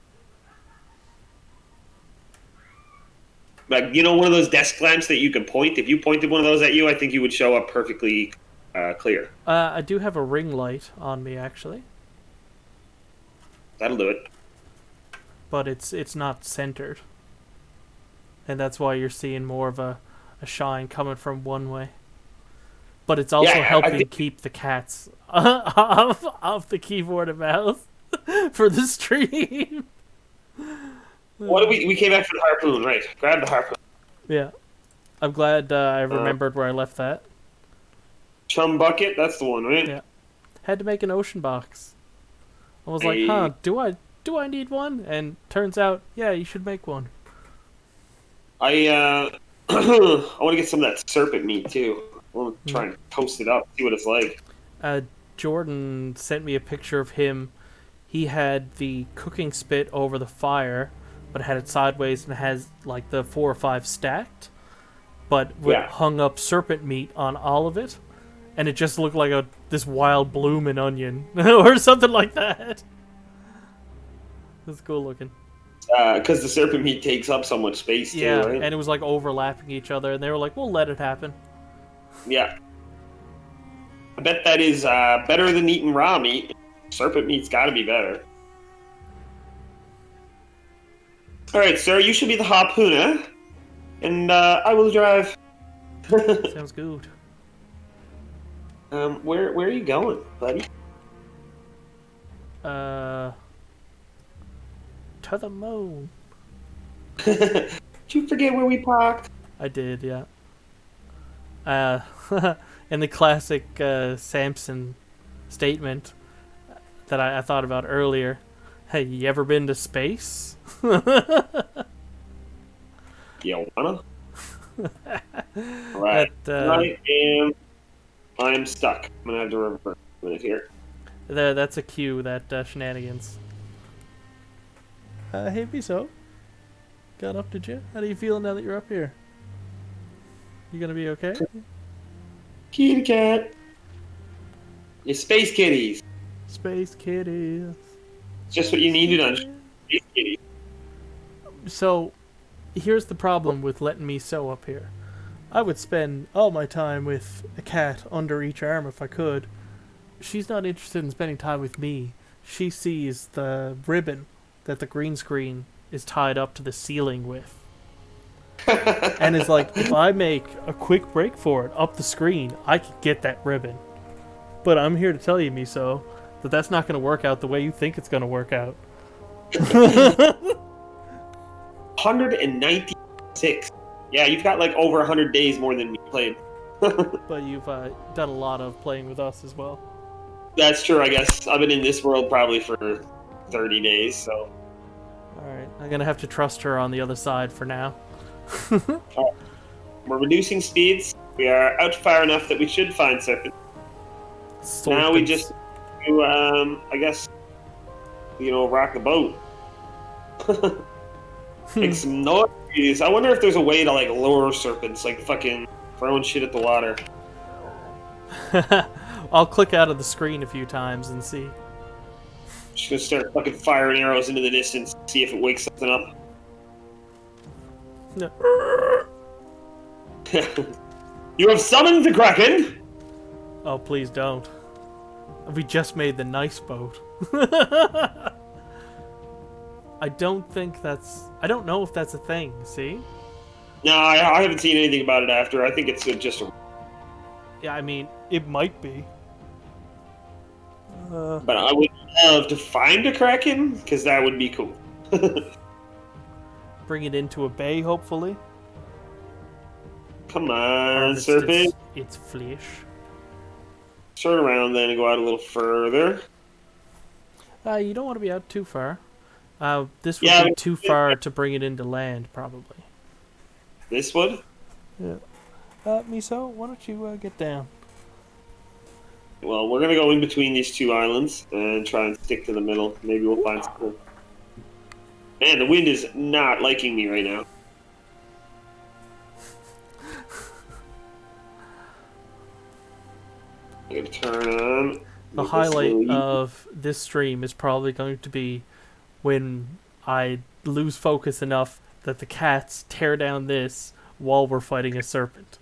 Like, you know, one of those desk lamps that you can point. If you pointed one of those at you, I think you would show up perfectly clear. I do have a ring light on me, actually. That'll do it. but it's not centered, and that's why you're seeing more of a shine coming from one way. But it's also Yeah, I helping think keep the cats off the keyboard and mouse for the stream. what did we came back for the harpoon, right? Grab the harpoon. Yeah, I'm glad I remembered where I left that. Chum bucket, that's the one, right? Yeah, had to make an ocean box. I was like, Hey. do I need one? And turns out, yeah, you should make one. I I want to get some of that serpent meat too. I want to try and toast it up, see what it's like. Uh, Jordan sent me a picture of him. He had the cooking spit over the fire, but had it sideways and has like the 4 or 5 stacked, but hung up serpent meat on all of it, and it just looked like this wild blooming onion or something like that. It's cool looking. Because the serpent meat takes up so much space too, Yeah, right? and it was like overlapping each other, and they were like, "We'll let it happen." Yeah. I bet that is better than eating raw meat. Serpent meat's got to be better. All right, sir, you should be the harpooner, and I will drive. Sounds good. Where are you going, buddy? To the moon. Did you forget where we parked? I did, yeah. And the classic Samson statement that I thought about earlier. Hey, you ever been to space? You wanna? Right. I'm stuck. I'm gonna have to revert a minute here. That's a cue, that shenanigans. Hey, Miso. Got up, did you? How do you feel now that you're up here? You gonna be okay? Kitty cat. Your space kitties. Space kitties. Just what you needed on Space Kitties. So, here's the problem with letting me sew up here. I would spend all my time with a cat under each arm if I could. She's not interested in spending time with me. She sees the ribbon that the green screen is tied up to the ceiling with. And is like, if I make a quick break for it up the screen, I could get that ribbon. But I'm here to tell you, Miso, that that's not going to work out the way you think it's going to work out. 196. Yeah, you've got like over 100 days more than me played. But you've done a lot of playing with us as well. That's true, I guess. I've been in this world probably for 30 days, so. Alright, I'm going to have to trust her on the other side for now. We're reducing speeds. We are out far enough that we should find serpent. Now we just do, I guess, rock the boat. Make some noise. I wonder if there's a way to, like, lure serpents, like fucking throwing shit at the water. I'll click out of the screen a few times and see. Just gonna start fucking firing arrows into the distance, see if it wakes something up. No. You have summoned the Kraken! Oh, please don't. We just made the nice boat. I don't know if that's a thing, see? No, I haven't seen anything about it after. I think it's just a... Yeah, I mean, it might be. But I would love to find a Kraken, because that would be cool. Bring it into a bay, hopefully. Come on, Harvest serpent. It's flesh. Turn around then and go out a little further. You don't want to be out too far. This would be too far to bring it into land, probably. This would? Yeah. Miso, why don't you get down? Well, we're gonna go in between these two islands and try and stick to the middle. Maybe we'll find some cool. Man, the wind is not liking me right now. I'm gonna turn on. The highlight of this stream is probably going to be when I lose focus enough that the cats tear down this while we're fighting a serpent.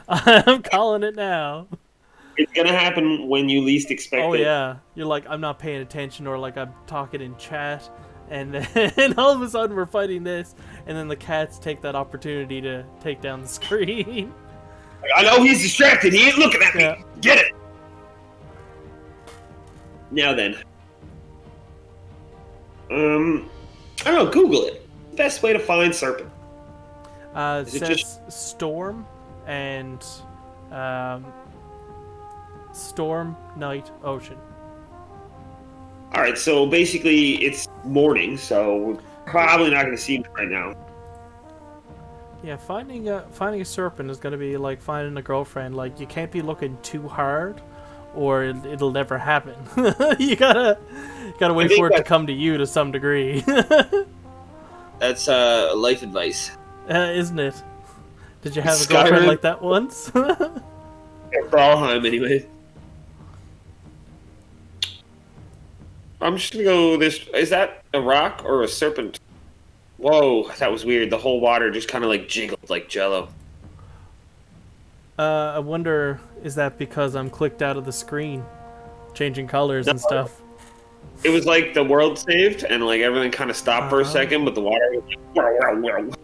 I'm calling it now. It's gonna happen when you least expect it. Oh yeah, you're like, I'm not paying attention, or like I'm talking in chat, And then all of a sudden we're fighting this, and then the cats take that opportunity to take down the screen. I know he's distracted. He ain't looking at me. Yeah. Get it. Now then. I don't know. Google it. Best way to find serpent. It says storm and storm, night, ocean. All right, so basically it's morning, so we're probably not going to see him right now. Yeah, finding a serpent is gonna be like finding a girlfriend. Like, you can't be looking too hard, or it'll never happen. You gotta wait for it to come to you to some degree. That's life advice. Isn't it? Did you have a Skyrim? girlfriend like that once? Valheim, anyway. I'm just gonna go this. Is that a rock or a serpent? Whoa, that was weird. The whole water just kind of like jiggled like jello. I wonder, is that because I'm clicked out of the screen, changing colors and stuff? It was like the world saved and like everything kind of stopped for a second, but the water was like,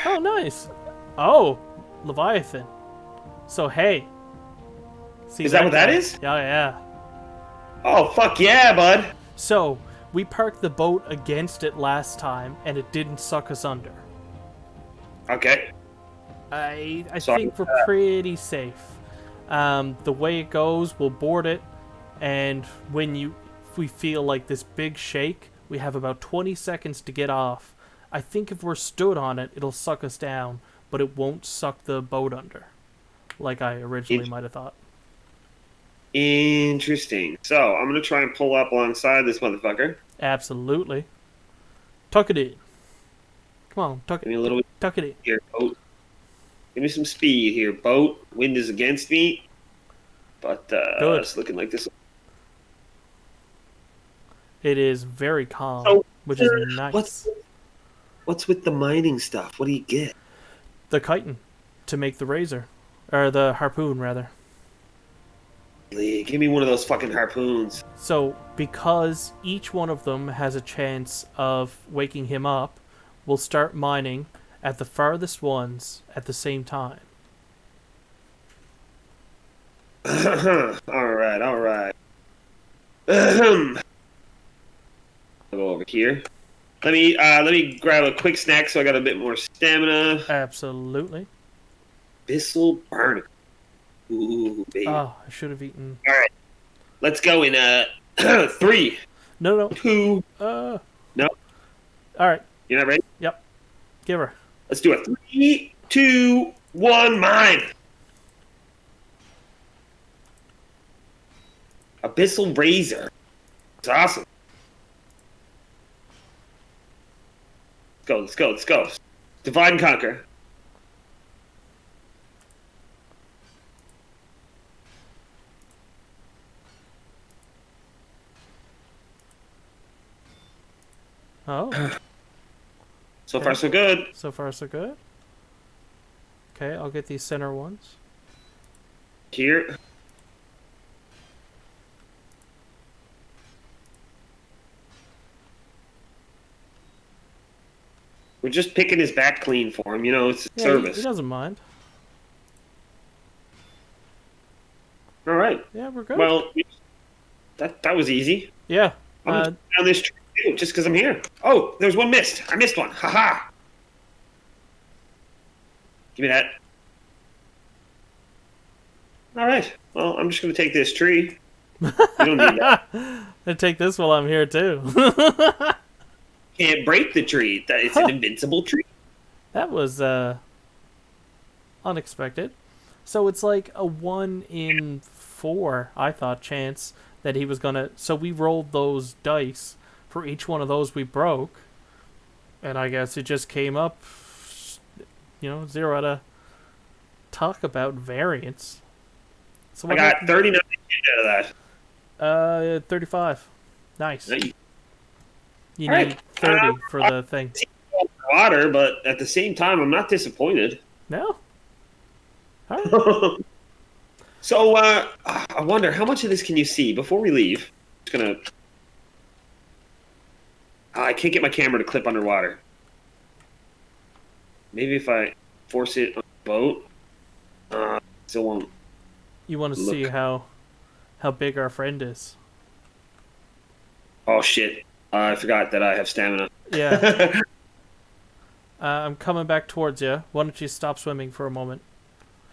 Oh, nice. Oh, Leviathan. So, hey. See, is that what that is? Yeah, yeah. Oh, fuck yeah, bud. So, we parked the boat against it last time, and it didn't suck us under. Okay. I think we're pretty safe. The way it goes, we'll board it, and if we feel like this big shake, we have about 20 seconds to get off. I think if we're stood on it, it'll suck us down, but it won't suck the boat under, like I originally might have thought. Interesting. So, I'm going to try and pull up alongside this motherfucker. Absolutely. Tuck it in. Come on, tuck it. Give me a little bit Tuck it in. here, boat. Give me some speed here, boat. Wind is against me, but it's looking like this. It is very calm, So, which is nice. What's with the mining stuff? What do you get? The chitin to make the razor, or the harpoon rather. Give me one of those fucking harpoons. So, because each one of them has a chance of waking him up, we'll start mining at the farthest ones at the same time. Alright. I'll go over here. Let me grab a quick snack so I got a bit more stamina. Absolutely. Bissell Barnacle. Ooh, baby. Oh, I should have eaten. Alright. Let's go in 3. No. 2. No. No. Alright. You're not ready? Yep. Give her. Let's do it. 3, 2, 1, mine. Abyssal Razor. It's awesome. Let's go. Divide and conquer. Oh. So far, so good. So far, so good. Okay, I'll get these center ones. Here. We're just picking his back clean for him. You know, it's a service. He doesn't mind. All right. Yeah, we're good. Well, that was easy. Yeah. I'm gonna down this tree too, just because I'm here. Oh, there's one missed. I missed one. Haha. Give me that. All right. Well, I'm just gonna take this tree. You don't need that. I'll take this while I'm here too. Can't break the tree. It's an invincible tree. That was unexpected. So it's like a 1 in 4, I thought, chance that he was gonna. So we rolled those dice for each one of those we broke, and I guess it just came up. 0 out of. Talk about variance. So I got 39 out of that. 35. Nice. Nice. You All need right. 30 for the thing. Water, but at the same time, I'm not disappointed. No. All right. So, I wonder, how much of this can you see before we leave? Just gonna... I can't get my camera to clip underwater. Maybe if I force it on the boat, still won't You want to see look. how big our friend is? Oh shit! I forgot that I have stamina. Yeah. I'm coming back towards you. Why don't you stop swimming for a moment?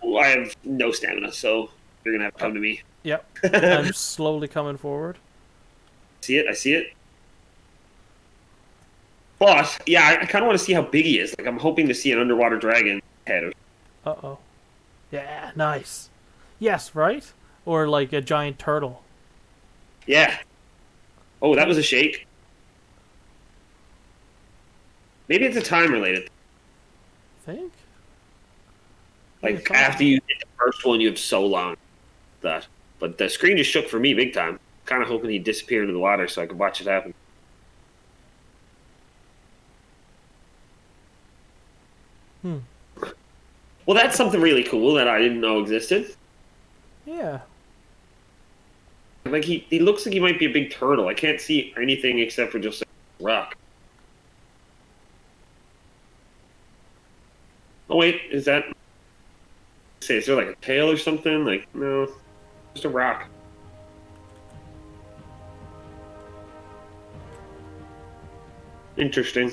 I have no stamina, so you're gonna have to Oh, come to me. yep. I'm slowly coming forward. See it? I see it. But yeah, I kind of want to see how big he is. Like I'm hoping to see an underwater dragon head. Uh-oh. Yeah, nice. Yes, right? Or like a giant turtle. Yeah. Oh, that was a shake. Maybe it's a time related. Think? Like after you hit the first one, you have so long that. But the screen just shook for me big time. Kind of hoping he'd disappear into the water so I could watch it happen. Well, that's something really cool that I didn't know existed. Yeah. Like he looks like he might be a big turtle. I can't see anything except for just a rock. Oh wait, is that? Say, is there like a tail or something? Like no, just a rock. Interesting.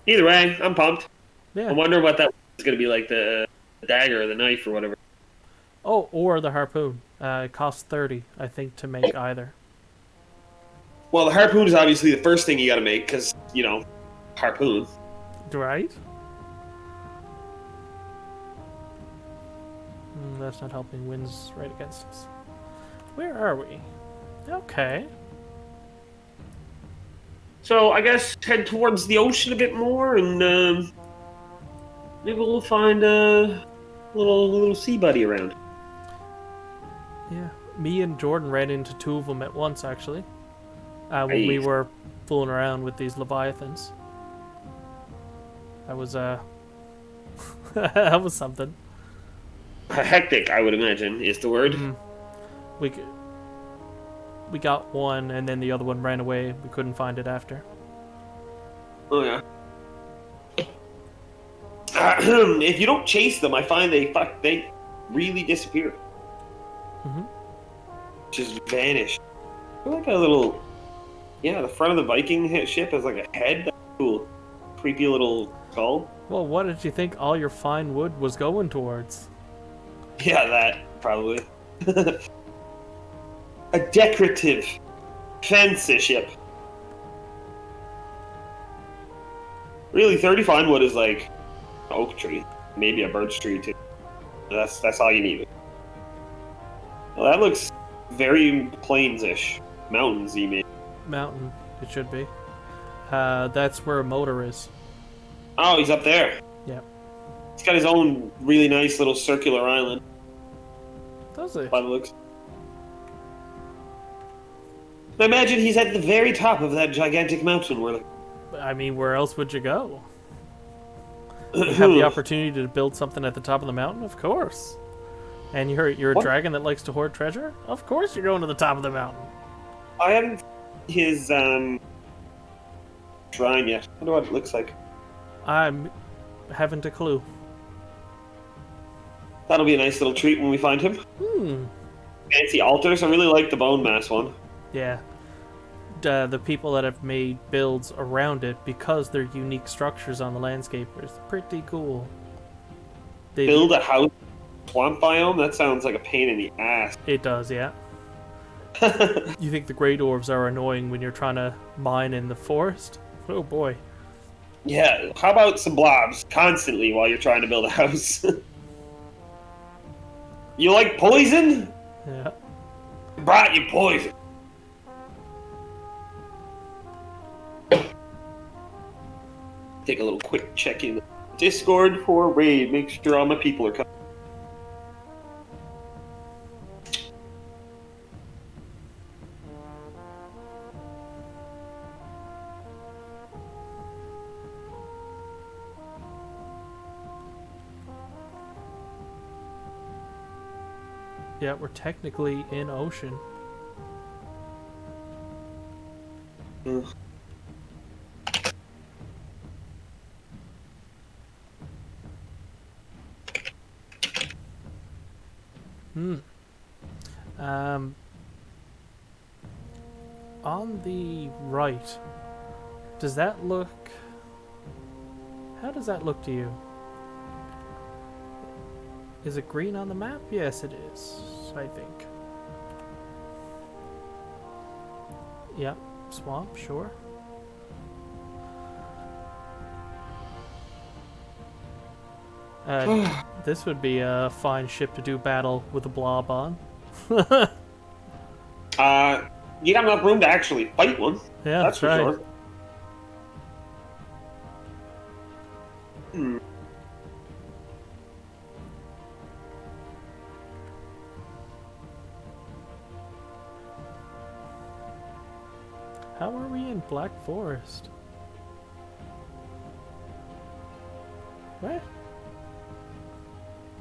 Either way, I'm pumped. Yeah. I wonder what that is going to be like the dagger or the knife or whatever. Oh, or the harpoon. It costs 30, I think, to make either. Well, the harpoon is obviously the first thing you got to make because harpoon. Right? That's not helping. Wind's right against us. Where are we? Okay. So I guess head towards the ocean a bit more, and maybe we'll find a little sea buddy around. Yeah. Me and Jordan ran into two of them at once, actually. When we Nice. were fooling around with these leviathans. That was that was something. Hectic, I would imagine, is the word. We got one, and then the other one ran away. We couldn't find it after. Oh yeah. If you don't chase them, I find they really disappear. Just vanish. They're like a little, the front of the Viking ship has like a head. That's cool. Creepy little skull. Well, what did you think all your fine wood was going towards? Yeah, that probably. A decorative fence ship. Really, 30 fine wood is like an oak tree, maybe a birch tree too. That's all you need. Well, that looks very plains-ish, mountains-y maybe. Mountain, it should be. That's where a motor is. Oh, he's up there. Yeah. He's got his own really nice little circular island. Does it? By the looks. I imagine he's at the very top of that gigantic mountain. I mean, where else would you go? You have the opportunity to build something at the top of the mountain? Of course. And you're a dragon that likes to hoard treasure? Of course you're going to the top of the mountain. I haven't his shrine yet. I wonder what it looks like. I haven't a clue. That'll be a nice little treat when we find him. Fancy altars. I really like the bone mass one. Yeah. The people that have made builds around it, because they're unique structures on the landscape, is pretty cool. Build a house swamp biome? That sounds like a pain in the ass. It does, yeah. You think the Grey Dwarves are annoying when you're trying to mine in the forest? Oh boy. Yeah, how about some blobs constantly while you're trying to build a house? You like poison? Yeah. Brought you poison. Take a little quick check in Discord for raid. Make sure all my people are coming. Yeah, we're technically in ocean. Um, on the right, does that look... How does that look to you? Is it green on the map? Yes, it is, I think. Yep, swamp, sure. This would be a fine ship to do battle with a blob on. You got enough room to actually fight one. Yeah, that's for right. sure. Hmm. How are we in Black Forest? What?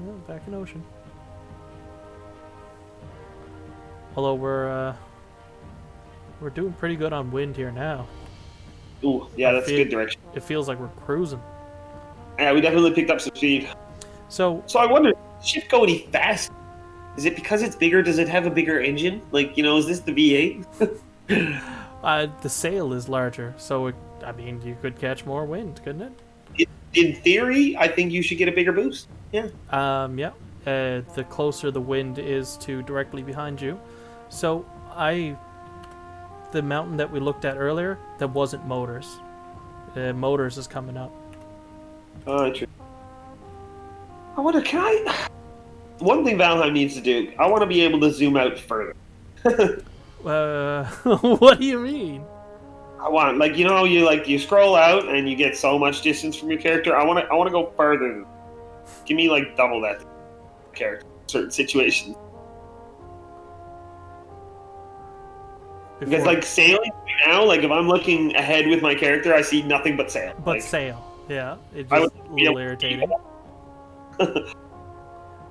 Oh, back in ocean. Although we're doing pretty good on wind here now. Ooh, yeah, that's a good direction. It feels like we're cruising. Yeah, we definitely picked up some speed. So I wonder, does the ship go any fast? Is it because it's bigger? Does it have a bigger engine? Like, is this the V8? the sail is larger, so I mean, you could catch more wind, couldn't it? In theory, I think you should get a bigger boost. Yeah. Yeah. The closer the wind is to directly behind you. So the mountain that we looked at earlier, that wasn't Motors. Motors is coming up. Oh, true. I wonder, one thing Valheim needs to do, I want to be able to zoom out further. What do you mean? I want, you scroll out and you get so much distance from your character. I want to go further. Give me double that character in certain situations. Because sailing right now, if I'm looking ahead with my character, I see nothing but sail. Sail, yeah, it's just a little irritating.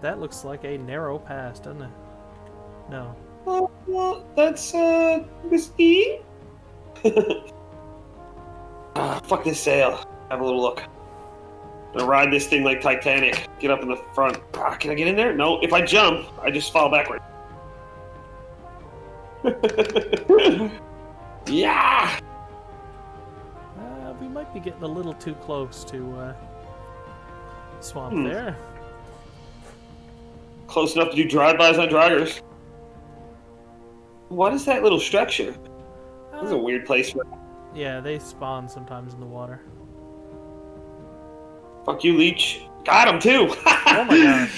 That looks like a narrow pass, doesn't it? No. Well, that's risky. Fuck this sail. Have a little look. I'm gonna ride this thing like Titanic. Get up in the front. Can I get in there? No. If I jump, I just fall backward. Yeah. We might be getting a little too close to swamp there. Close enough to do drive-bys on draggers. What is that little structure? This is a weird place for. Yeah, they spawn sometimes in the water. Fuck you, Leech. Got him too. Oh my god.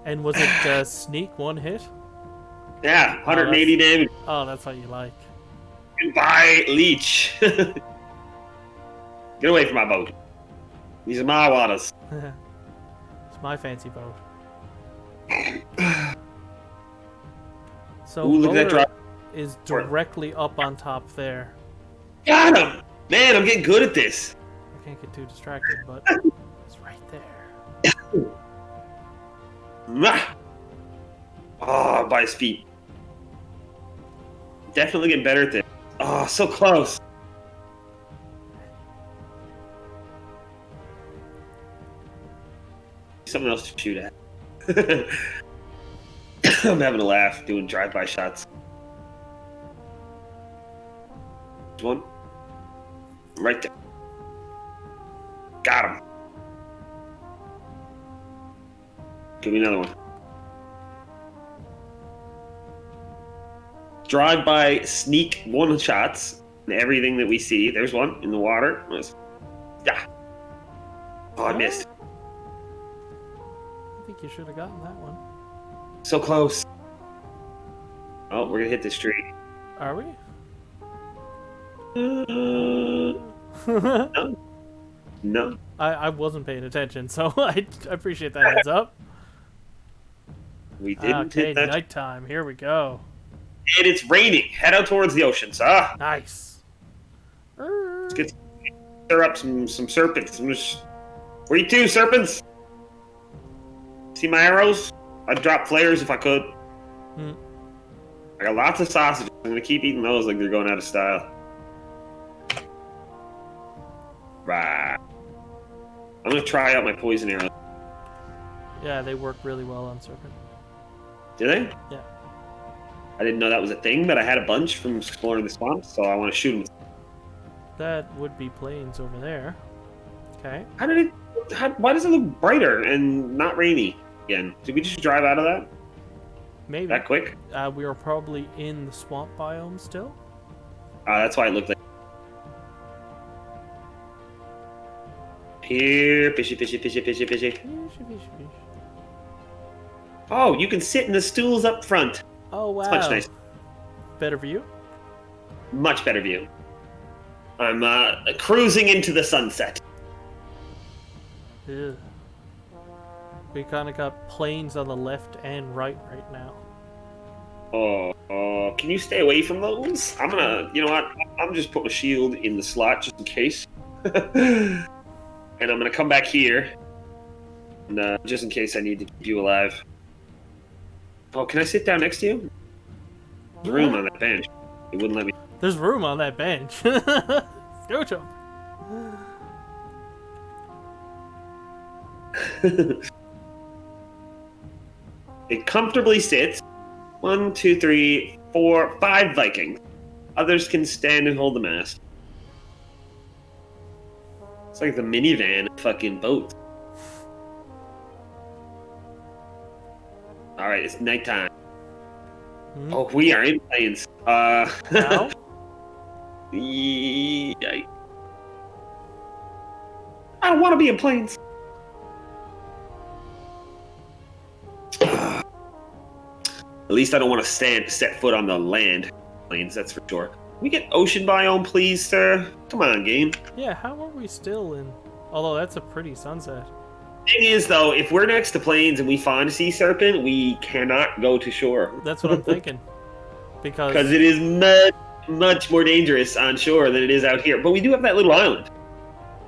And was it sneak one hit? Yeah, 180 damage. Oh, that's what you like. Goodbye, Leech. Get away from my boat. These are my waters. It's my fancy boat. So look at that is directly up on top there. Got him! Man, I'm getting good at this. I can't get too distracted, but it's right there. Oh, by his feet. Definitely getting better at this. Oh, so close. Something else to shoot at. I'm having a laugh doing drive-by shots. One. Right there. Got him. Give me another one. Drive-by sneak one shots and everything that we see. There's one in the water. Yeah. Oh, I missed. I think you should have gotten that one. So close. Oh, we're gonna hit this tree. Are we? No. No. I wasn't paying attention, so I appreciate that heads up. We didn't okay, hit that. nighttime. Here we go. And it's raining. Head out towards the ocean, sir. Nice. Let's stir up some serpents. Where you two, serpents? See my arrows? I'd drop flares if I could. I got lots of sausages. I'm gonna keep eating those like they're going out of style. Right. I'm gonna try out my poison arrows. Yeah, they work really well on serpent. Do they? Yeah. I didn't know that was a thing, but I had a bunch from exploring the swamps, so I want to shoot them. That would be plains over there. Okay. Why does it look brighter and not rainy again? Did we just drive out of that? Maybe. That quick? We are probably in the swamp biome still. That's why it looked like. Here, fishy, fishy, fishy, fishy, fishy. Oh, you can sit in the stools up front. Oh, wow. It's much nicer. Better view? Much better view. I'm cruising into the sunset. Ugh. We kind of got plains on the left and right now. Oh, can you stay away from those? I'm gonna, you know what? I'm just putting a shield in the slot just in case. And I'm gonna come back here, and just in case I need to keep you alive. Oh, can I sit down next to you? There's room on that bench. It wouldn't let me. There's room on that bench. Go jump. It comfortably sits. 1, 2, 3, 4, 5 Vikings. Others can stand and hold the mast. It's like the minivan of fucking boat. Alright, it's nighttime. Oh, we are in plains. Now? Yeah. I don't want to be in plains. At least I don't want to set foot on the land plains, that's for sure. Can we get ocean biome, please, sir? Come on, game. Yeah, how are we still in? Although that's a pretty sunset. Thing is, though, if we're next to plains and we find a sea serpent, we cannot go to shore. That's what I'm thinking. Because it is much, much more dangerous on shore than it is out here. But we do have that little island.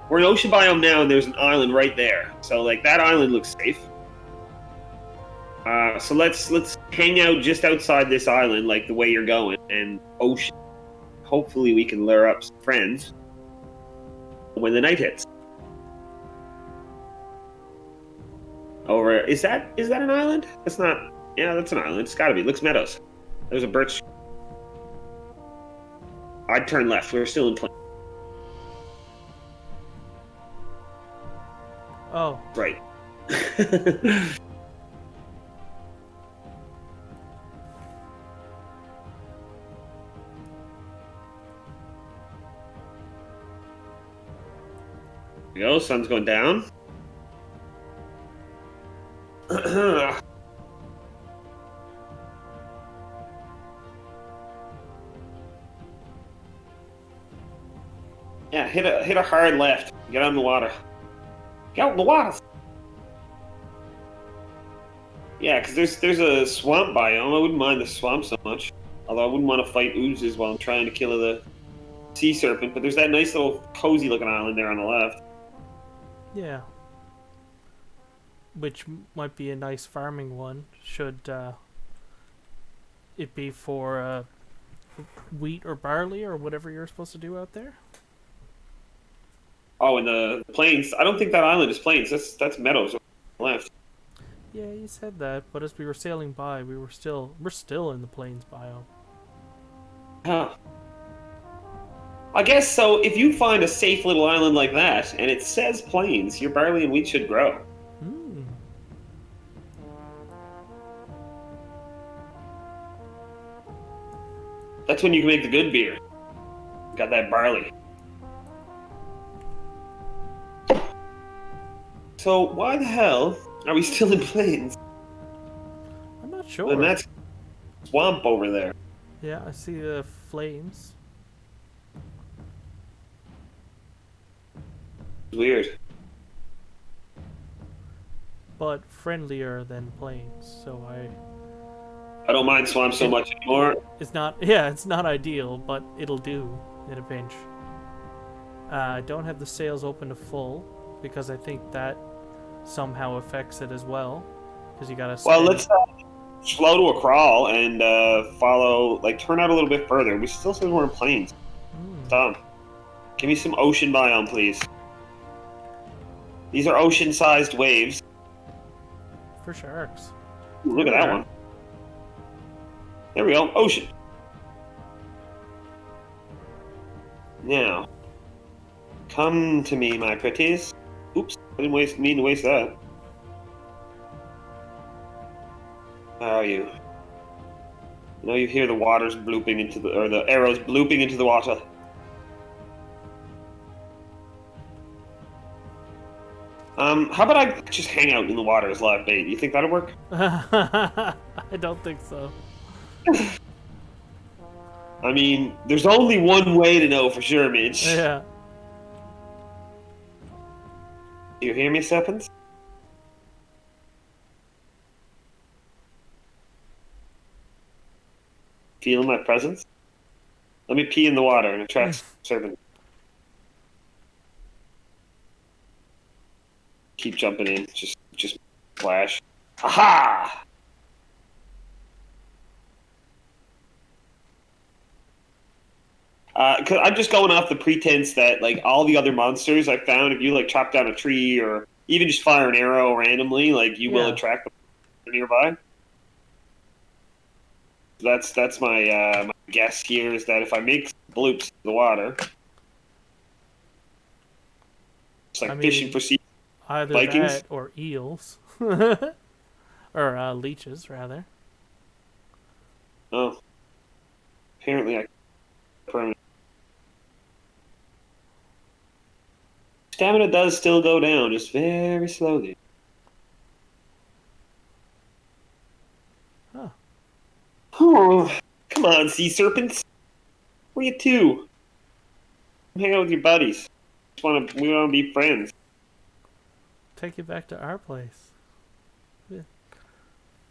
We're in ocean biome now, and there's an island right there. So, like, that island looks safe. So let's hang out just outside this island, like the way you're going, and ocean. Hopefully we can lure up some friends when the night hits. Over, is that an island? That's not. Yeah, that's an island. It's got to be. Looks meadows. There's a birch. I'd turn left. We're still in plains. Oh. Right. There we go. Sun's going down. Yeah, hit a hard left. Get out in the water. Get out in the water. Yeah, because there's a swamp biome. I wouldn't mind the swamp so much. Although I wouldn't want to fight oozes while I'm trying to kill the sea serpent. But there's that nice little cozy looking island there on the left. Yeah. Which might be a nice farming one, should it be for wheat or barley or whatever you're supposed to do out there. Oh, in the plains. I don't think that island is plains. That's meadows on the left. Yeah, you said that, but as we were sailing by, we're still in the plains biome. Huh. I guess so. If you find a safe little island like that, and it says plains, your barley and wheat should grow. That's when you can make the good beer. Got that barley. So why the hell are we still in plains? I'm not sure. And that's swamp over there. Yeah, I see the flames. Weird. But friendlier than plains, so I don't mind swamp so much anymore. It's not ideal, but it'll do in a pinch. I don't have the sails open to full because I think that somehow affects it as well. Because you gotta. Well, let's slow to a crawl and follow. Like, turn out a little bit further. We still said we're in plains. Dumb. Give me some ocean biome, please. These are ocean-sized waves. For sharks. Ooh, look at that one. There we go. Ocean. Now, come to me, my pretties. Oops, I didn't mean to waste that. How are you? I know you hear the waters blooping into the arrows blooping into the water. How about I just hang out in the water as live bait? You think that'll work? I don't think so. I mean, there's only one way to know for sure, Mitch. Yeah. Do you hear me, Seppens? Feeling my presence? Let me pee in the water and attract serpents. Keep jumping in. Just splash. Aha! Cause I'm just going off the pretense that like all the other monsters I found, if you like chop down a tree or even just fire an arrow randomly, like you will attract them nearby. That's my guess here is that if I make bloops in the water, it's like fishing for sea. Either Vikings? that or eels. Or leeches, rather. Oh. Apparently I permanent. Stamina does still go down, just very slowly. Huh. Oh, come on, sea serpents. Where you two? Hang out with your buddies. We want to be friends. Take you back to our place. Yeah.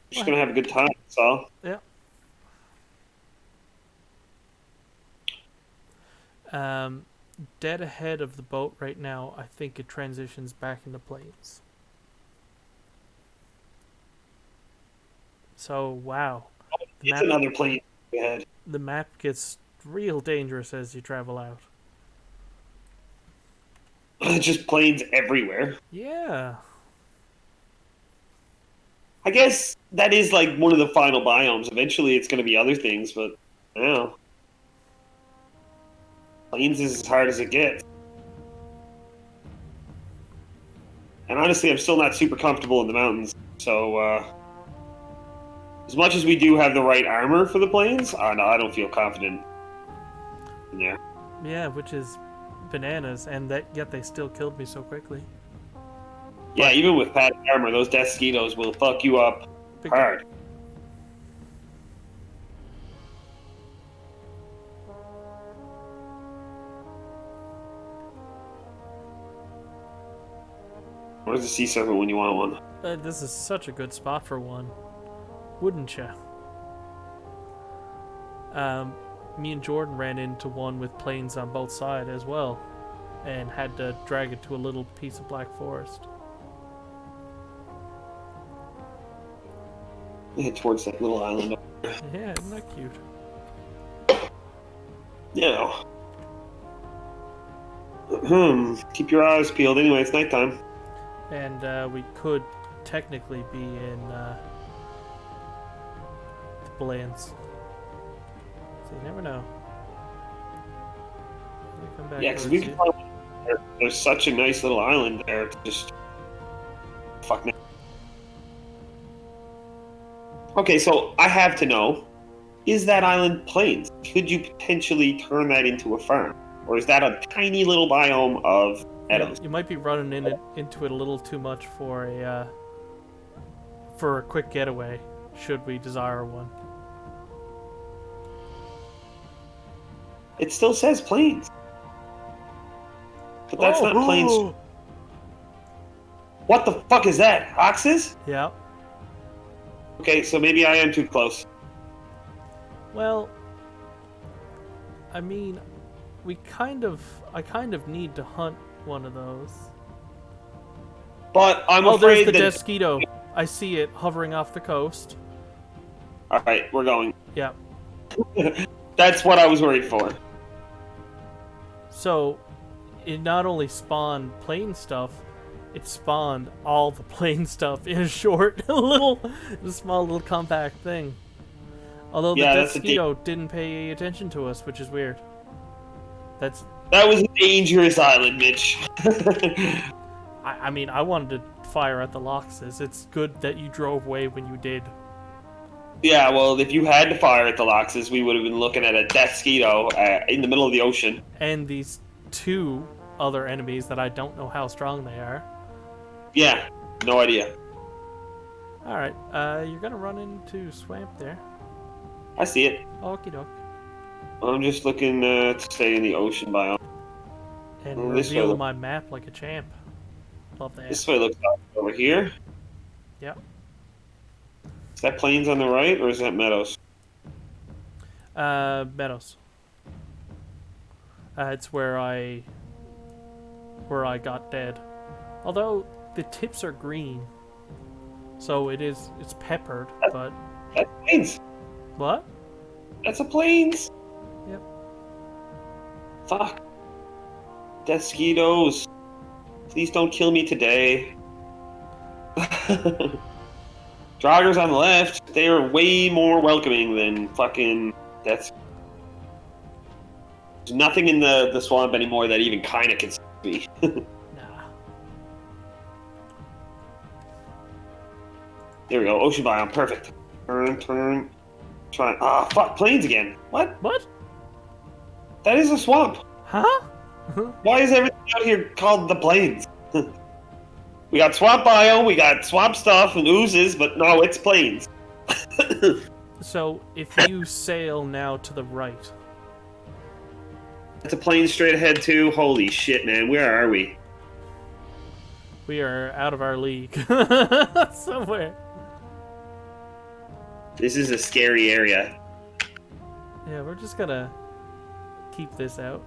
Just gonna have a good time, that's all. Yeah. Dead ahead of the boat right now, I think it transitions back into plains. So, wow. It's another plane ahead. The map gets real dangerous as you travel out. Just planes everywhere. Yeah. I guess that is like one of the final biomes. Eventually it's gonna be other things, but now plains is as hard as it gets. And honestly, I'm still not super comfortable in the mountains. So, as much as we do have the right armor for the plains, no, I don't feel confident in there. Yeah, which is bananas, and yet they still killed me so quickly. Yeah, even with padded armor, those Desquitos will fuck you up hard. Where's the sea serpent when you want one? This is such a good spot for one. Wouldn't ya? Me and Jordan ran into one with plains on both sides as well, and had to drag it to a little piece of black forest. Head towards that little island. Yeah, isn't that cute? Yeah. Keep your eyes peeled. Anyway, it's nighttime. And we could technically be in the plains. So you never know. Come back Yeah, because we can probably, there's such a nice little island there to just fuck me. Okay, so I have to know, is that island plains? Could you potentially turn that into a farm? Or is that a tiny little biome of meadows? You might be running into it a little too much for a quick getaway, should we desire one. It still says plains. But that's not plains. What the fuck is that? Oxes? Yeah. Okay, so maybe I am too close. Well, I mean, I kind of need to hunt one of those. But I'm there's afraid the that... Desquito. I see it hovering off the coast. Alright, we're going. Yeah. That's what I was worried for. So, it not only spawned plain stuff, it spawned all the plain stuff in a small little compact thing. Although the Yeah, death mosquito didn't pay attention to us, which is weird. that was a dangerous island, Mitch. I mean, I wanted to fire at the Loxes. It's good that you drove away when you did. Yeah, well, if you had to fire at the Loxes, we would have been looking at a death mosquito in the middle of the ocean. And these two other enemies that I don't know how strong they are. Yeah, no idea. Alright, you're gonna run into Swamp there. I see it. Okie doke. I'm just looking to stay in the ocean biome. And reveal my map like a champ. Love that. This way looks over here. Yep. Is that plains on the right, or is that meadows? Meadows. It's where I got dead. Although the tips are green, so it's peppered, but That's plains. what? That's a plains. Yep. Fuck. Death mosquitoes. Please don't kill me today. Joggers on the left, they are way more welcoming than fucking death. There's nothing in the swamp anymore that even kind of can see me. Nah. There we go, ocean biome, perfect. Turn. Try. Ah, fuck, plains again. What? What? That is a swamp. Huh? Why is everything out here called the plains? We got swamp biome, we got swamp stuff and oozes, but no, it's plains. So, if you sail now to the right... It's a plane straight ahead too. Holy shit, man. Where are we? We are out of our league. Somewhere. This is a scary area. Yeah, we're just gonna keep this out.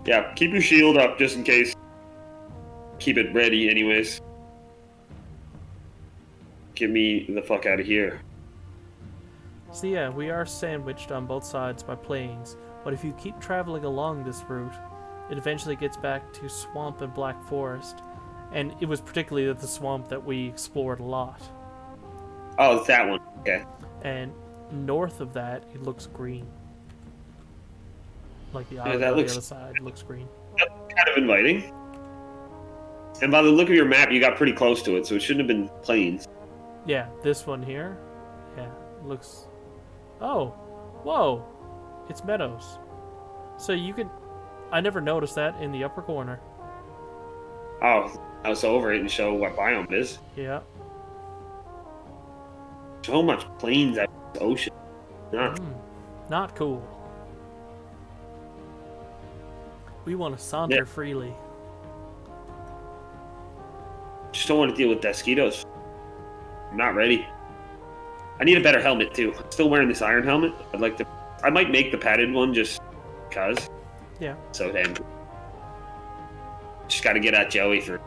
Yeah, keep your shield up just in case. Keep it ready anyways. Get me the fuck out of here. So yeah, we are sandwiched on both sides by plains, but if you keep traveling along this route, it eventually gets back to swamp and black forest, and it was particularly the swamp that we explored a lot. Oh, it's that one. Okay. And north of that, it looks green. Like the island that on looks- the other side looks green. That's kind of inviting. And by the look of your map, you got pretty close to it, so it shouldn't have been plains. Yeah, this one here, yeah, looks... Oh, whoa, it's meadows. So you could... I never noticed that in the upper corner. Oh, I was over it and show what biome it is. Yeah. So much plains out of the ocean. Nah. Not cool. We want to saunter freely. Just don't want to deal with mosquitoes. I'm not ready. I need a better helmet too. I'm still wearing this iron helmet. I might make the padded one just because. Yeah. So then, just got to get at Joey for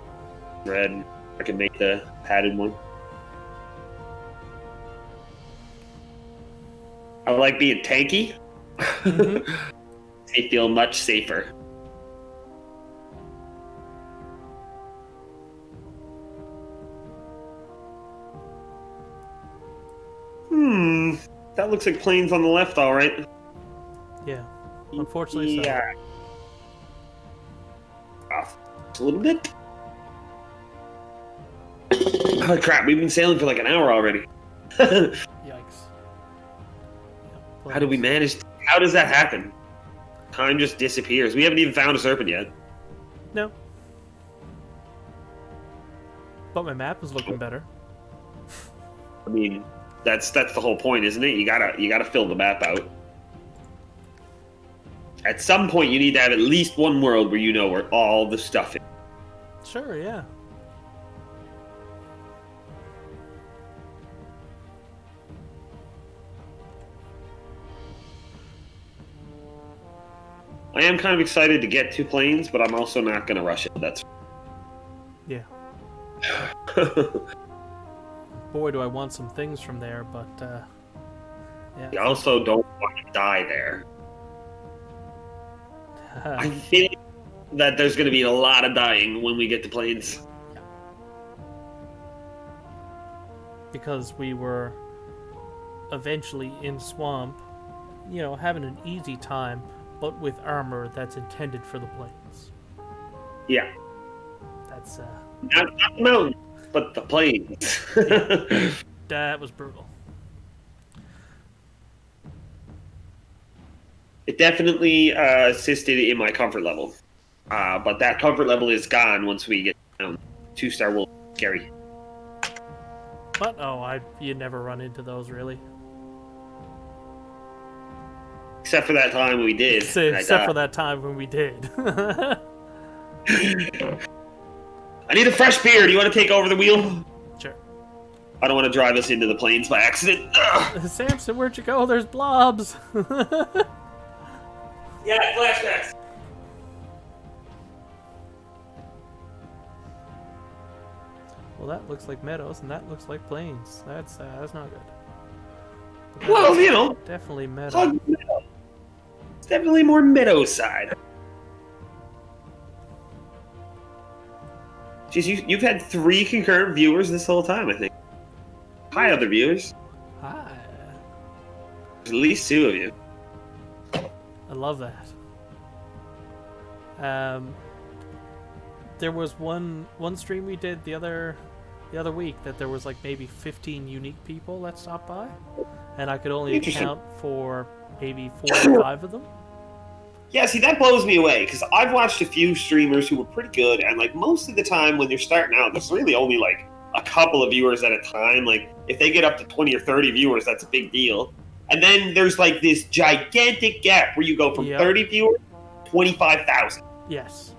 red. I can make the padded one. I like being tanky. Mm-hmm. They feel much safer. That looks like plains on the left, all right. Yeah. Unfortunately, so. Yeah. Off a little bit. Oh crap! We've been sailing for like an hour already. Yikes. How do we manage? How does that happen? Time just disappears. We haven't even found a serpent yet. No. But my map is looking better. I mean, that's the whole point, isn't it? You gotta fill the map out. At some point, you need to have at least one world where you know where all the stuff is. Sure, yeah. I am kind of excited to get to plains, but I'm also not going to rush it. That's Yeah. Boy, do I want some things from there, but yeah. I also don't want to die there. I feel that there's going to be a lot of dying when we get to plains. Because we were eventually in swamp, having an easy time, but with armor that's intended for the plains. Yeah. That's Not the mountains, but the plains. yeah, that was brutal. It definitely assisted in my comfort level. But that comfort level is gone once we get down. 2-star wolf. Scary. But you never run into those really. Except for that time we did. Except for that time when we did. I need a fresh beer. Do you want to take over the wheel? Sure. I don't want to drive us into the plains by accident. Ugh. Samson, where'd you go? There's blobs. Yeah, flashbacks. Well, that looks like meadows, and that looks like plains. That's not good. Well, Definitely meadow. It's definitely more meadow side. Jeez, you've had 3 concurrent viewers this whole time, I think. Hi, other viewers. Hi. There's at least 2 of you. I love that. There was one stream we did the other week that there was like maybe 15 unique people that stopped by, and I could only account for maybe 4 or 5 of them. Yeah, see, that blows me away, because I've watched a few streamers who were pretty good, and like most of the time when they're starting out, there's really only like a couple of viewers at a time. Like if they get up to 20 or 30 viewers, that's a big deal. And then there's like this gigantic gap where you go from 30 viewers to 25,000. Yes.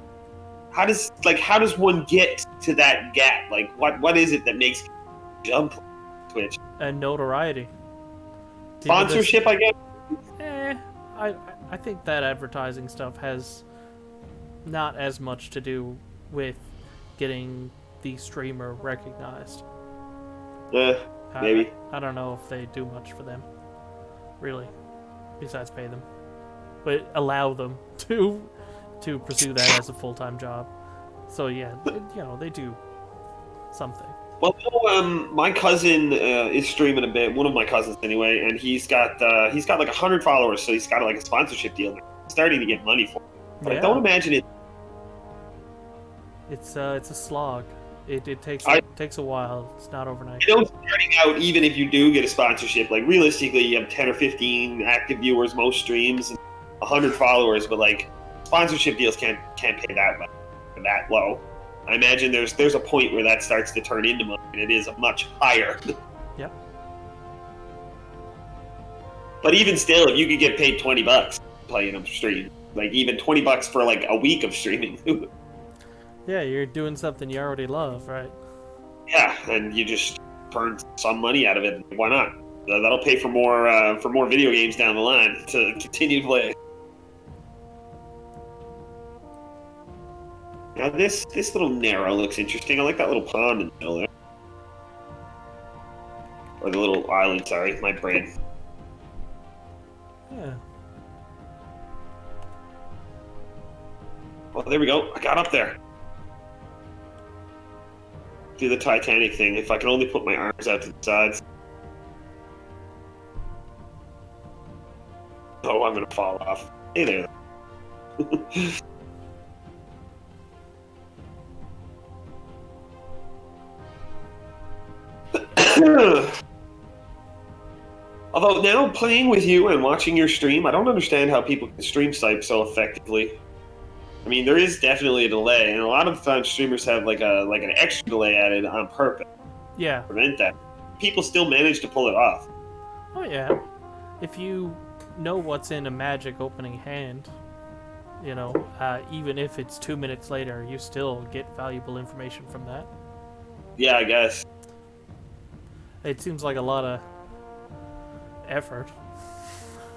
How does one get to that gap? Like what is it that makes jump Twitch? And notoriety. Sponsorship, I guess. I think that advertising stuff has not as much to do with getting the streamer recognized. Maybe. I don't know if they do much for them, really, besides pay them, but allow them to pursue that as a full-time job. So yeah, they do something. Well, my cousin is streaming a bit. One of my cousins, anyway, and he's got like 100 followers, so he's got like a sponsorship deal. He's starting to get money for it. But I don't imagine it. It's a slog. It takes a while. It's not overnight. Starting out, even if you do get a sponsorship, like realistically, you have 10 or 15 active viewers most streams and 100 followers, but like sponsorship deals can't pay that much, that low. I imagine there's a point where that starts to turn into money, and it is much higher. Yep. But even still, if you could get paid $20 playing a stream, like even $20 for like a week of streaming. Yeah, you're doing something you already love, right? Yeah, and you just burn some money out of it. Why not? That'll pay for more video games down the line to continue to play. Now this little narrow looks interesting. I like that little pond in the middle there. Or the little island, sorry, my brain. Yeah. Well, there we go. I got up there. Do the Titanic thing. If I can only put my arms out to the sides. Oh, I'm gonna fall off. Hey there. Although now playing with you and watching your stream, I don't understand how people can stream snipe so effectively. I mean, there is definitely a delay, and a lot of times streamers have like an extra delay added on purpose. Yeah. To prevent that. People still manage to pull it off. Oh yeah. If you know what's in a magic opening hand, even if it's 2 minutes later, you still get valuable information from that. Yeah, I guess. It seems like a lot of effort.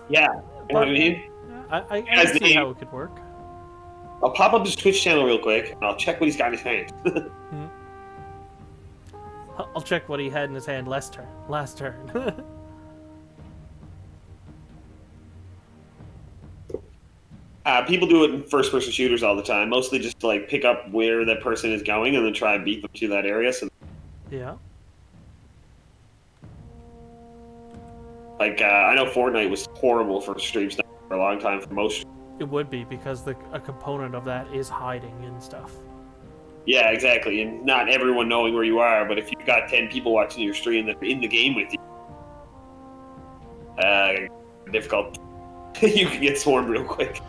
Yeah, you know what I mean? I can see how it could work. I'll pop up his Twitch channel real quick, and I'll check what he's got in his hand. I'll check what he had in his hand last turn. People do it in first-person shooters all the time, mostly just to like pick up where that person is going and then try and beat them to that area. So yeah. Like, I know Fortnite was horrible for stream sniper for a long time for most. It would be because a component of that is hiding and stuff. Yeah, exactly. And not everyone knowing where you are, but if you've got 10 people watching your stream that are in the game with you, difficult. You can get swarmed real quick.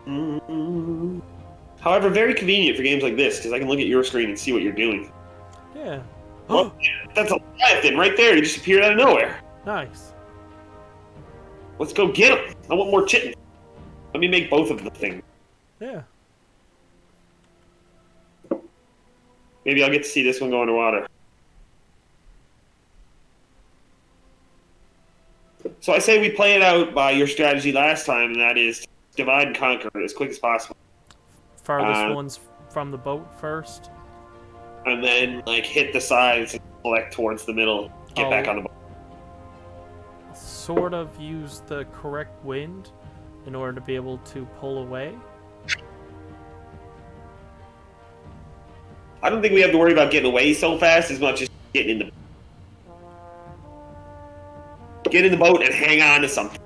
Yeah. However, very convenient for games like this because I can look at your screen and see what you're doing. Yeah. Oh, that's a Leviathan right there. He just appeared out of nowhere. Nice. Let's go get him. I want more chitin. Let me make both of the things. Yeah. Maybe I'll get to see this one go underwater. So I say we play it out by your strategy last time, and that is divide and conquer as quick as possible. Farthest ones from the boat first. And then, like, hit the sides and select towards the middle. Get back on the boat. Sort of use the correct wind in order to be able to pull away. I don't think we have to worry about getting away so fast as much as getting in the get in the boat and hang on to something.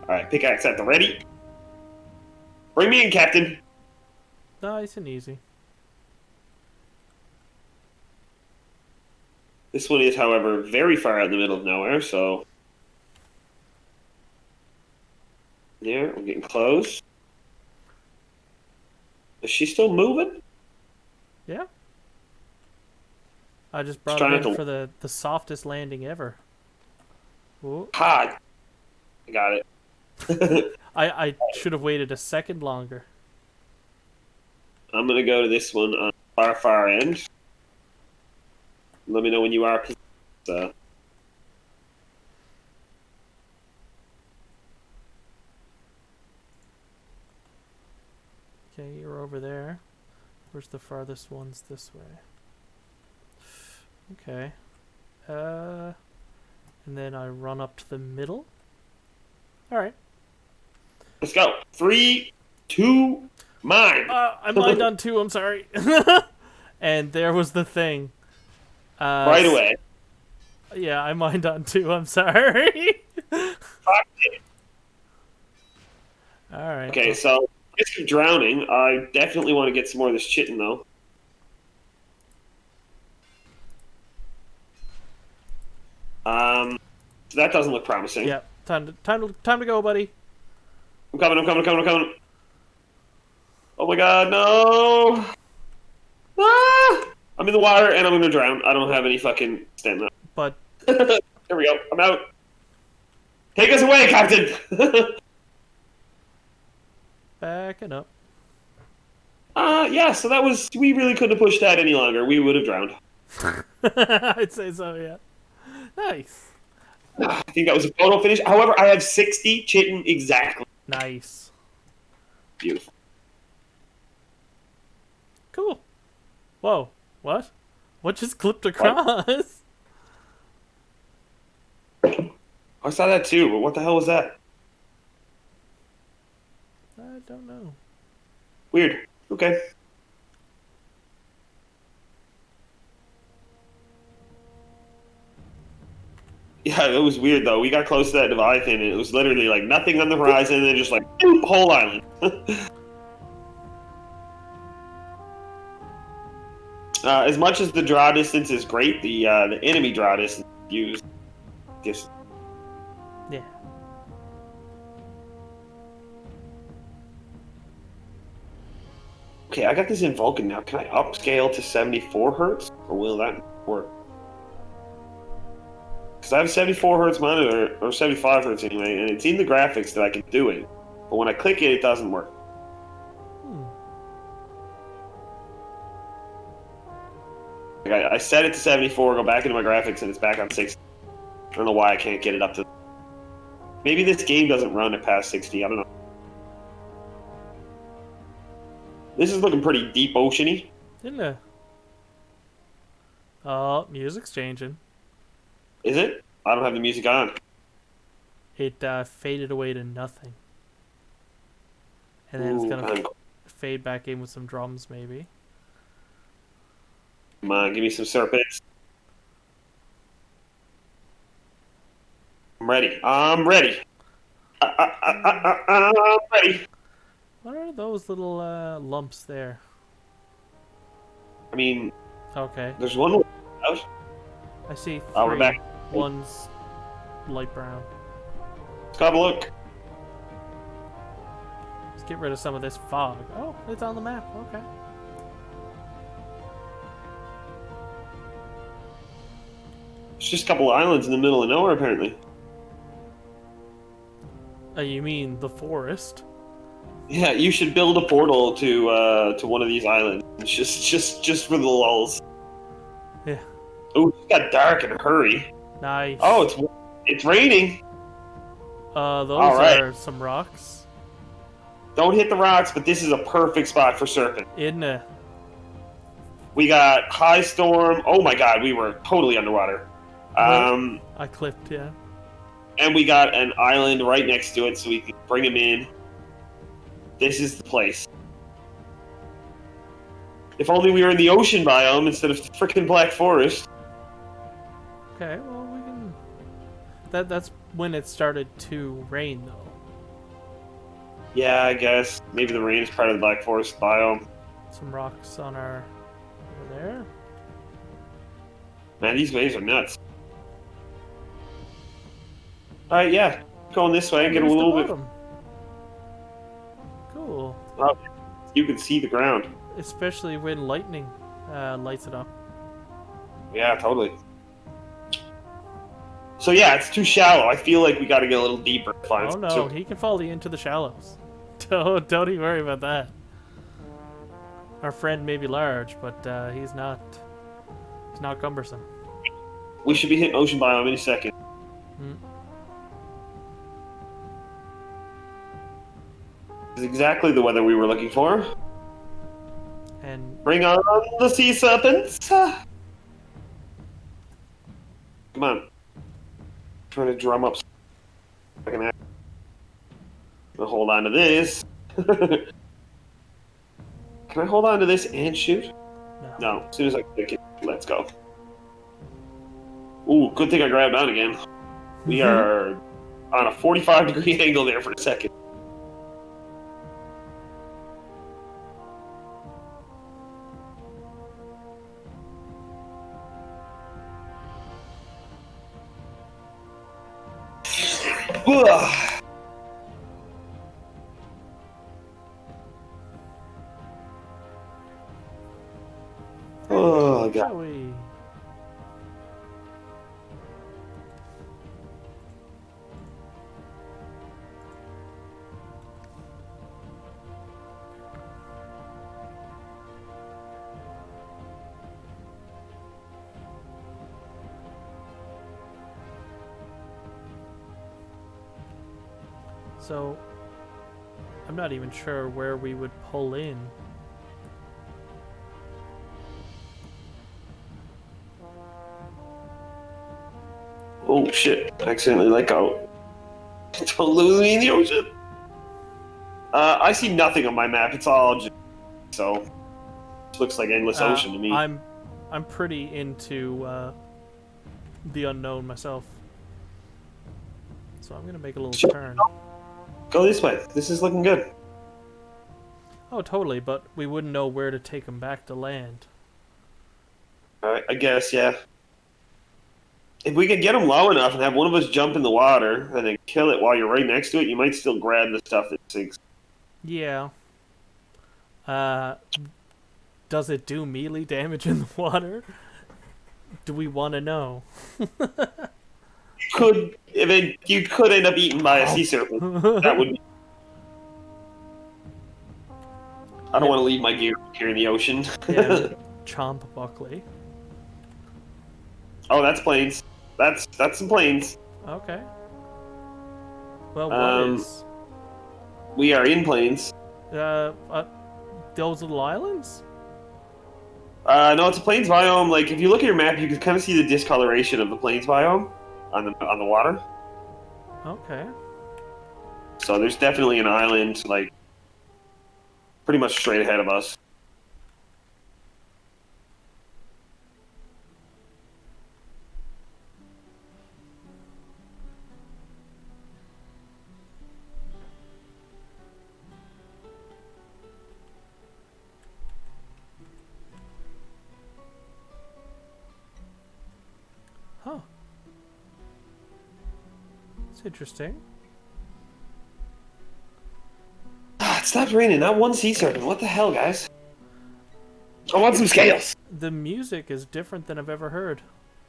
Alright, pickaxe at the ready. Bring me in, Captain. Nice and easy. This one is, however, very far out in the middle of nowhere, so... There, we're getting close. Is she still moving? Yeah. I just brought it in for the softest landing ever. Ooh. Hot. I got it. I should have waited a second longer. I'm going to go to this one on the far end. Let me know when you are. Okay, you're over there. Where's the farthest ones this way? Okay. And then I run up to the middle. Alright. Let's go. 3, 2, mine. I mined on 2, I'm sorry. And there was the thing. Right away. Yeah, I mined on 2, I'm sorry. Alright. Okay, so risk of drowning. I definitely want to get some more of this chitin, though. That doesn't look promising. Yeah, time to go, buddy. I'm coming. Oh my god, no! Ah! I'm in the water and I'm gonna drown. I don't have any fucking stamina. But there we go. I'm out. Take us away, Captain! backing up. Yeah, so that was... We really couldn't have pushed that any longer. We would have drowned. I'd say so, yeah. Nice. I think that was a photo finish. However, I have 60 chitin exactly. Nice. Beautiful. Cool. Whoa. What? What just clipped across? I saw that too, but what the hell was that? I don't know. Weird. Okay. Yeah, it was weird though. We got close to that Leviathan and it was literally like nothing on the horizon and then just like boop, whole island. As much as the draw distance is great, the enemy draw distance used just... Yeah. Okay, I got this in Vulcan now. Can I upscale to 74 hertz? Or will that work? Because I have a 74 hertz monitor, or 75 hertz anyway, and it's in the graphics that I can do it. But when I click it, it doesn't work. Like I set it to 74, go back into my graphics, and it's back on 60. I don't know why I can't get it up to... Maybe this game doesn't run at past 60, I don't know. This is looking pretty deep oceany. Isn't it? Oh, music's changing. Is it? I don't have the music on. It faded away to nothing. And then it's gonna fade back in with some drums, maybe. Come on, give me some serpents. I'm ready. I'm ready. I'm ready. What are those little lumps there? I mean, Okay, there's one more out. I see Oh, we're back. three. One's light brown. Let's have a look. Let's get rid of some of this fog. Oh, it's on the map. Okay. It's just a couple of islands in the middle of nowhere, apparently. You mean the forest? Yeah, you should build a portal to one of these islands. It's just for the lulls. Yeah. Oh, it got dark in a hurry. Nice. Oh, it's raining. Those All right. are some rocks. Don't hit the rocks, but this is a perfect spot for surfing. Isn't it? We got high storm. Oh my god, we were totally underwater. I clipped, yeah. And we got an island right next to it, so we can bring him in. This is the place. If only we were in the ocean biome instead of the frickin' Black Forest. Okay, well we can. That's when it started to rain, though. Yeah, I guess. Maybe the rain is part of the Black Forest biome. Some rocks on our over there. Man, these waves are nuts. Alright, yeah. Going this way and get a Here's the little bit. bottom. Cool. Oh, you can see the ground. Especially when lightning lights it up. Yeah, totally. So yeah, it's too shallow. I feel like we got to get a little deeper. Oh no, he can fall into the shallows. Don't even worry about that. Our friend may be large, but he's not cumbersome. We should be hitting ocean biome any second. Hmm. This is exactly the weather we were looking for. And Bring on the sea serpents. Come on. Trying to drum up. I'm gonna hold on to this. Can I hold on to this and shoot? No. As soon as I click it, let's go. Ooh, good thing I grabbed on again. We are on a 45-degree angle there for a second. Oh, God. shall we? So, I'm not even sure where we would pull in. Oh, shit. I accidentally let go. Don't lose me in the ocean. I see nothing on my map. It's all just... So, it looks like endless ocean to me. I'm pretty into the unknown myself. So I'm gonna make a little turn. Go this way. This is looking good. Oh, totally, but we wouldn't know where to take him back to land. Alright, I guess, yeah. If we could get him low enough and have one of us jump in the water and then kill it while you're right next to it, you might still grab the stuff that sinks. Yeah. Does it do melee damage in the water? Do we want to know? You could end up eaten by a sea serpent. That would be... I don't want to leave my gear here in the ocean. Yeah, chomp Buckley. Oh, that's planes. That's some planes. Okay. Well, what is? We are in planes. Those little islands? No, it's a plains biome. Like, if you look at your map, you can kind of see the discoloration of the plains biome on the water. Okay. So there's definitely an island, like, pretty much straight ahead of us. That's interesting. It stopped raining. Not one sea serpent. What the hell, guys? I want some scales. The music is different than I've ever heard.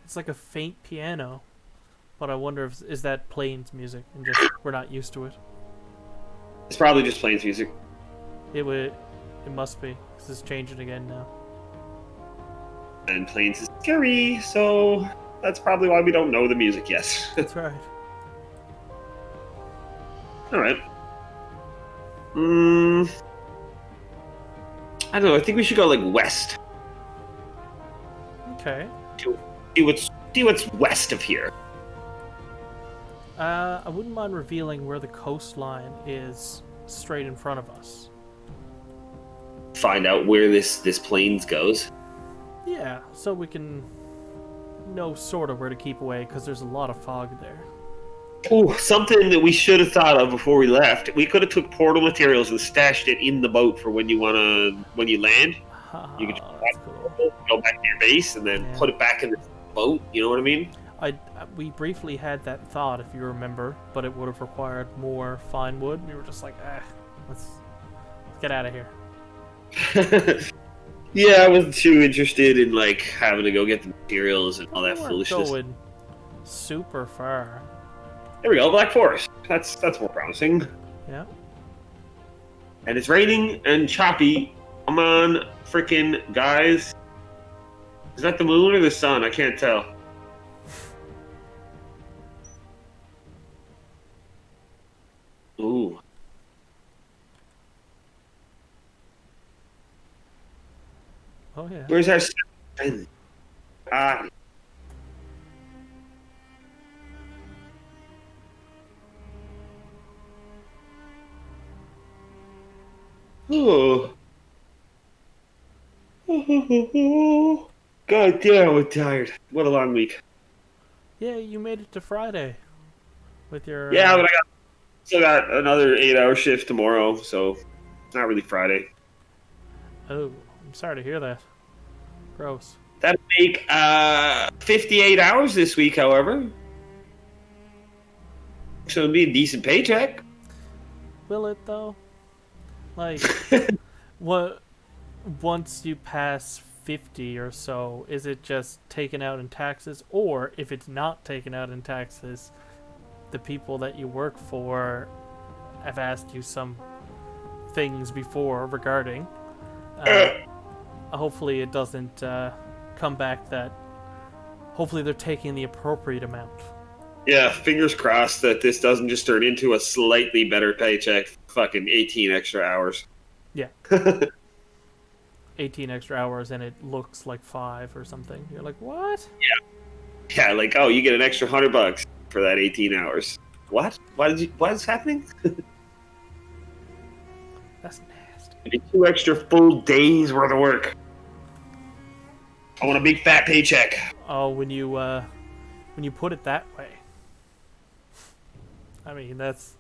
It's like a faint piano, but I wonder if is that Plains music and just we're not used to it. It's probably just Plains music. It must be because it's changing again now. And Plains is scary, so that's probably why we don't know the music yet. That's right. All right. I don't know. I think we should go like west. Okay. See what's west of here. I wouldn't mind revealing where the coastline is straight in front of us. Find out where this plains goes. Yeah, so we can know sort of where to keep away because there's a lot of fog there. Oh, something that we should have thought of before we left. We could have took portal materials and stashed it in the boat for when you land. You could just go back to your base and then put it back in the boat. You know what I mean? We briefly had that thought, if you remember, but it would have required more fine wood. We were just like, let's get out of here. Yeah, I wasn't too interested in like having to go get the materials and all that foolishness. Going super far. There we go, Black Forest. That's more promising. Yeah. And it's raining and choppy. Come on, freaking guys. Is that the moon or the sun? I can't tell. Ooh. Oh yeah. Where's our friend? Ah. Oh. God damn, we're tired. What a long week. Yeah, you made it to Friday with your. Yeah, but I still got another 8-hour shift tomorrow, so it's not really Friday. Oh, I'm sorry to hear that. Gross. That'd make 58 hours this week, however. So it'd be a decent paycheck. Will it though? Like, what? Once you pass 50 or so, is it just taken out in taxes, or if it's not taken out in taxes, the people that you work for have asked you some things before regarding? Hopefully, it doesn't come back that. Hopefully, they're taking the appropriate amount. Yeah, fingers crossed that this doesn't just turn into a slightly better paycheck for fucking 18 extra hours. Yeah. 18 extra hours and it looks like 5 or something. You're like, what? Yeah, like, oh, you get an extra $100 for that 18 hours. What? What is happening? That's nasty. Maybe 2 extra full days worth of work. I want a big fat paycheck. Oh, when you put it that way. I mean, that's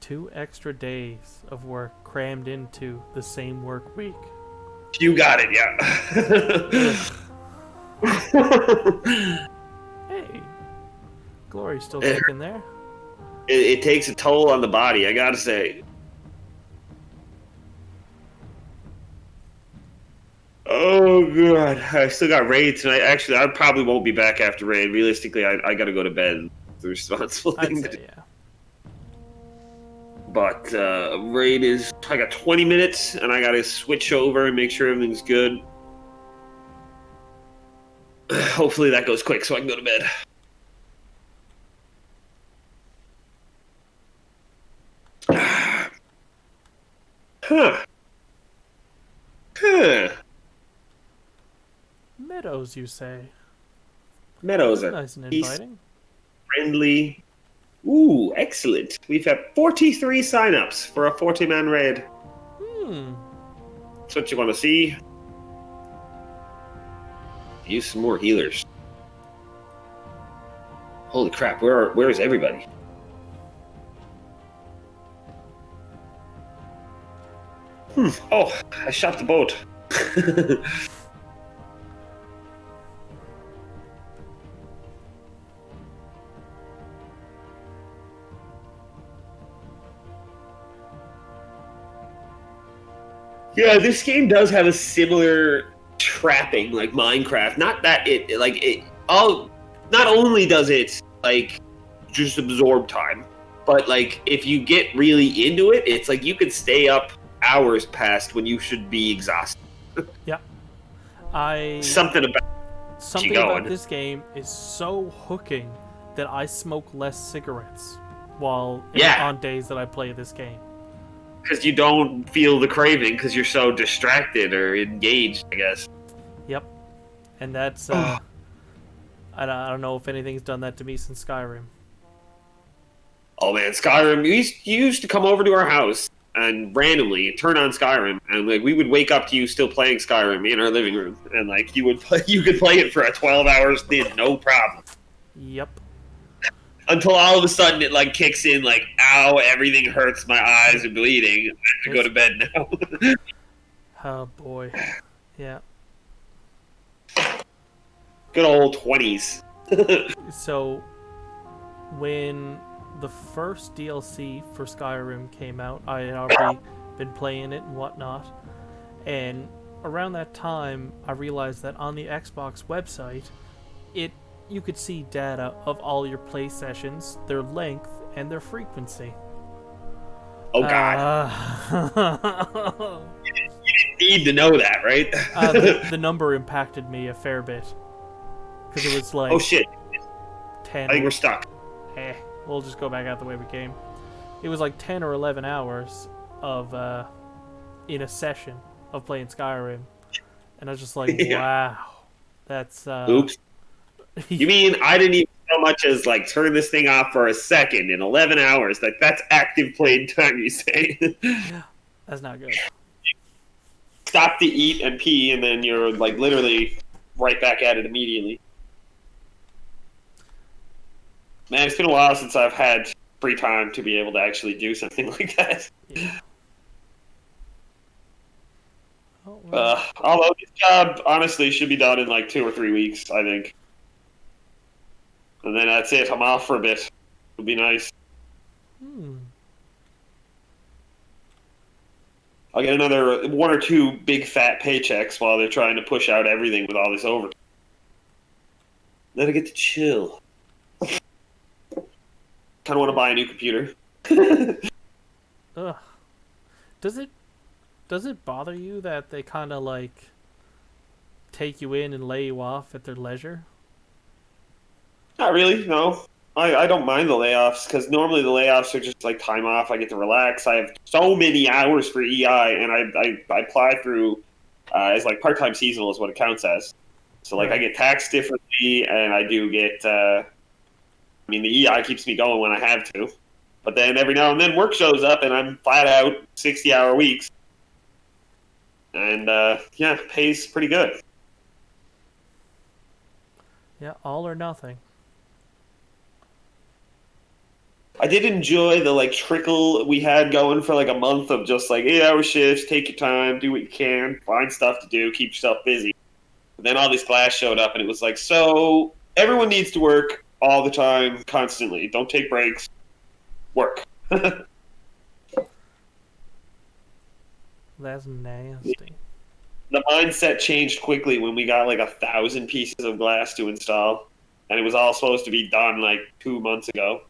2 extra days of work crammed into the same work week. You got it, yeah. Hey, Glory's still kicking there. It takes a toll on the body, I gotta say. Oh, God. I still got raid tonight. Actually, I probably won't be back after raid. Realistically, I gotta go to bed. The responsible thing to do. Yeah. But raid is... I got 20 minutes, and I gotta switch over and make sure everything's good. Hopefully that goes quick so I can go to bed. Huh. Meadows, you say? Meadows are nice and inviting. Friendly. Ooh, excellent. We've had 43 signups for a 40-man raid. That's what you want to see. Use some more healers. Holy crap, where is everybody? Oh, I shot the boat. Yeah, this game does have a similar trapping like Minecraft. Not that it all. Not only does it like just absorb time, but like if you get really into it, it's like you could stay up hours past when you should be exhausted. Yeah. I Something about Something you about going. this game is so hooking that I smoke less cigarettes while Yeah. on days that I play this game. Because you don't feel the craving because you're so distracted or engaged, I guess. Yep. And that's I don't know if anything's done that to me since Skyrim. Oh man, Skyrim! You used to come over to our house and randomly turn on Skyrim, and like we would wake up to you still playing Skyrim in our living room, and like you could play it for a 12 hours, did no problem. Yep. Until all of a sudden it like kicks in, like ow, everything hurts, my eyes are bleeding. I have to go to bed now. Oh boy. Yeah. Good old 20s. So when the first DLC for Skyrim came out, I had already been playing it and whatnot, and around that time I realized that on the Xbox website you could see data of all your play sessions, their length, and their frequency. Oh god. You didn't need to know that, right? The number impacted me a fair bit. Because it was like... Oh shit. 10... I think we're stuck. We'll just go back out the way we came. It was like 10 or 11 hours of, in a session of playing Skyrim. And I was just like, Yeah. wow. That's, Oops. You mean I didn't even so much as like turn this thing off for a second in 11 hours? Like that's active playing time, you say? Yeah, that's not good. Stop to eat and pee, and then you're like literally right back at it immediately. Man, it's been a while since I've had free time to be able to actually do something like that. Yeah. Oh, well. Although this job honestly should be done in like 2 or 3 weeks, I think. And then that's it. I'm off for a bit. It'll be nice. I'll get another 1 or 2 big fat paychecks while they're trying to push out everything with all this overtime. Then I get to chill. Kind of want to buy a new computer. Ugh. Does it bother you that they kind of like take you in and lay you off at their leisure? Not really, no. I don't mind the layoffs because normally the layoffs are just like time off. I get to relax. I have so many hours for EI, and I apply through as like part-time seasonal is what it counts as. So like I get taxed differently, and I do get. I mean, the EI keeps me going when I have to, but then every now and then work shows up, and I'm flat out 60-hour weeks, and yeah, pays pretty good. Yeah, all or nothing. I did enjoy the like trickle we had going for like a month of just like 8-hour shifts, take your time, do what you can, find stuff to do, keep yourself busy. But then all this glass showed up and it was like, so everyone needs to work all the time, constantly. Don't take breaks. Work. That's nasty. The mindset changed quickly when we got like 1,000 pieces of glass to install. And it was all supposed to be done like 2 months ago.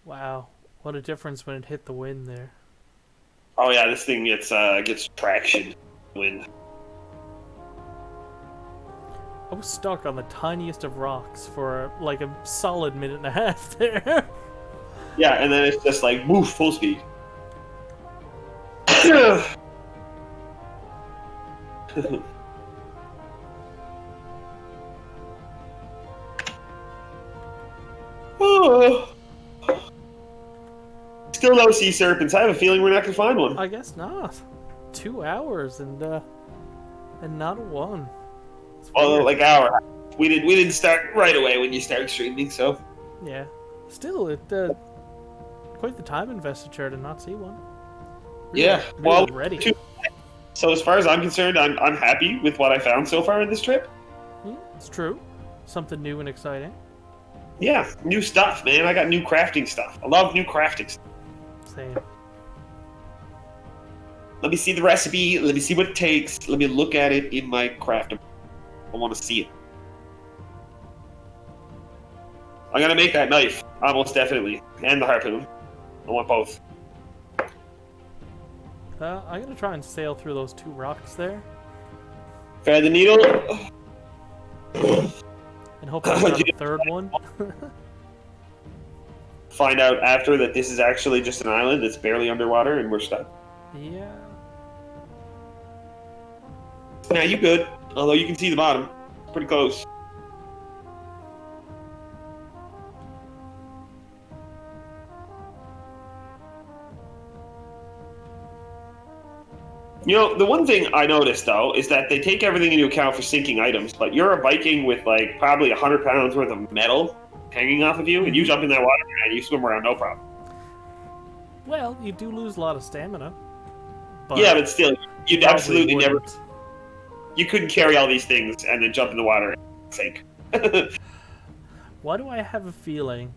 Wow, what a difference when it hit the wind there. Oh yeah, this thing gets traction. Wind. I was stuck on the tiniest of rocks for like a solid minute and a half there. Yeah, and then it's just like, woof, full speed. Oh. Still no sea serpents. I have a feeling we're not going to find one. I guess not. 2 hours and not one. Well, like hour. We didn't start right away when you started streaming, so. Yeah. Still, it quite the time investiture to not see one. Really, yeah. really well, ready. So as far as I'm concerned, I'm happy with what I found so far in this trip. It's true. Something new and exciting. Yeah, new stuff, man. I got new crafting stuff. I love new crafting stuff. Same. Let me see the recipe. Let me see what it takes. Let me look at it in my craft. I want to see it. I'm gonna make that knife, almost definitely, and the harpoon. I want both. I'm gonna try and sail through those 2 rocks there, Thread the needle. and hopefully I got a 3rd one. Find out after that this is actually just an island that's barely underwater and we're stuck. Yeah. Now you good, although you can see the bottom. Pretty close. You know, the one thing I noticed, though, is that they take everything into account for sinking items, but you're a Viking with, like, probably 100 pounds worth of metal hanging off of you, and you jump in that water and you swim around no problem. Well, you do lose a lot of stamina. But yeah, but still, you'd absolutely never... wouldn't. You couldn't carry all these things and then jump in the water and sink. Why do I have a feeling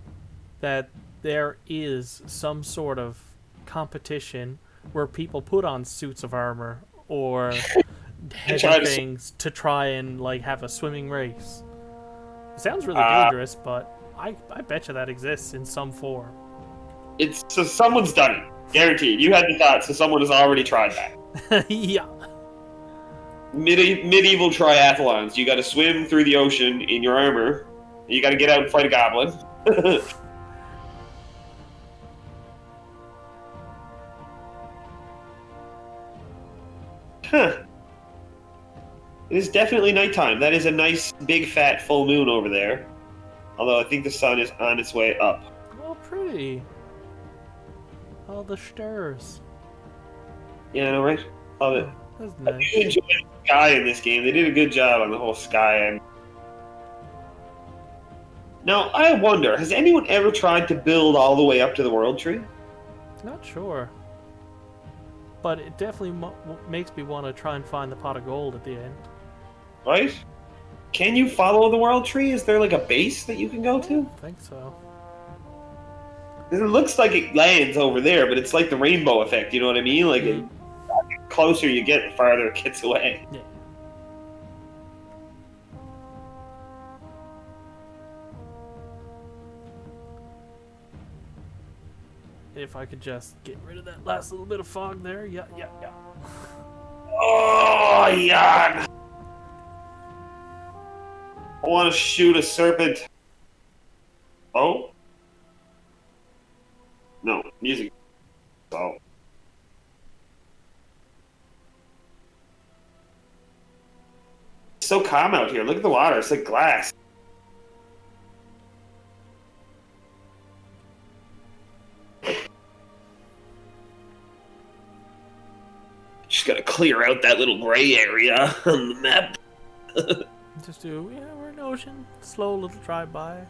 that there is some sort of competition where people put on suits of armor or heavy things to try and like have a swimming race? It sounds really dangerous, but I bet you that exists in some form. So someone's done it, guaranteed. You had the thought, so someone has already tried that. Yeah. Medieval triathlons. You got to swim through the ocean in your armor. And you got to get out and fight a goblin. Huh. It is definitely nighttime. That is a nice, big, fat full moon over there. Although I think the sun is on its way up. Oh, pretty. All the stars. Yeah, I know, right? Love it. That's nice. I do enjoy the sky in this game. They did a good job on the whole sky. Now, I wonder, has anyone ever tried to build all the way up to the world tree? Not sure. But it definitely makes me want to try and find the pot of gold at the end. Right? Can you follow the world tree? Is there like a base that you can go to? I think so. It looks like it lands over there, but it's like the rainbow effect, you know what I mean? Like, the closer you get, the farther it gets away. Yeah. If I could just get rid of that last little bit of fog there. Yeah. Oh, yeah. I want to shoot a serpent. Oh? No, music. Oh. It's so calm out here. Look at the water. It's like glass. Just gotta clear out that little gray area on the map. Just do, we're in the ocean. Slow little drive-by.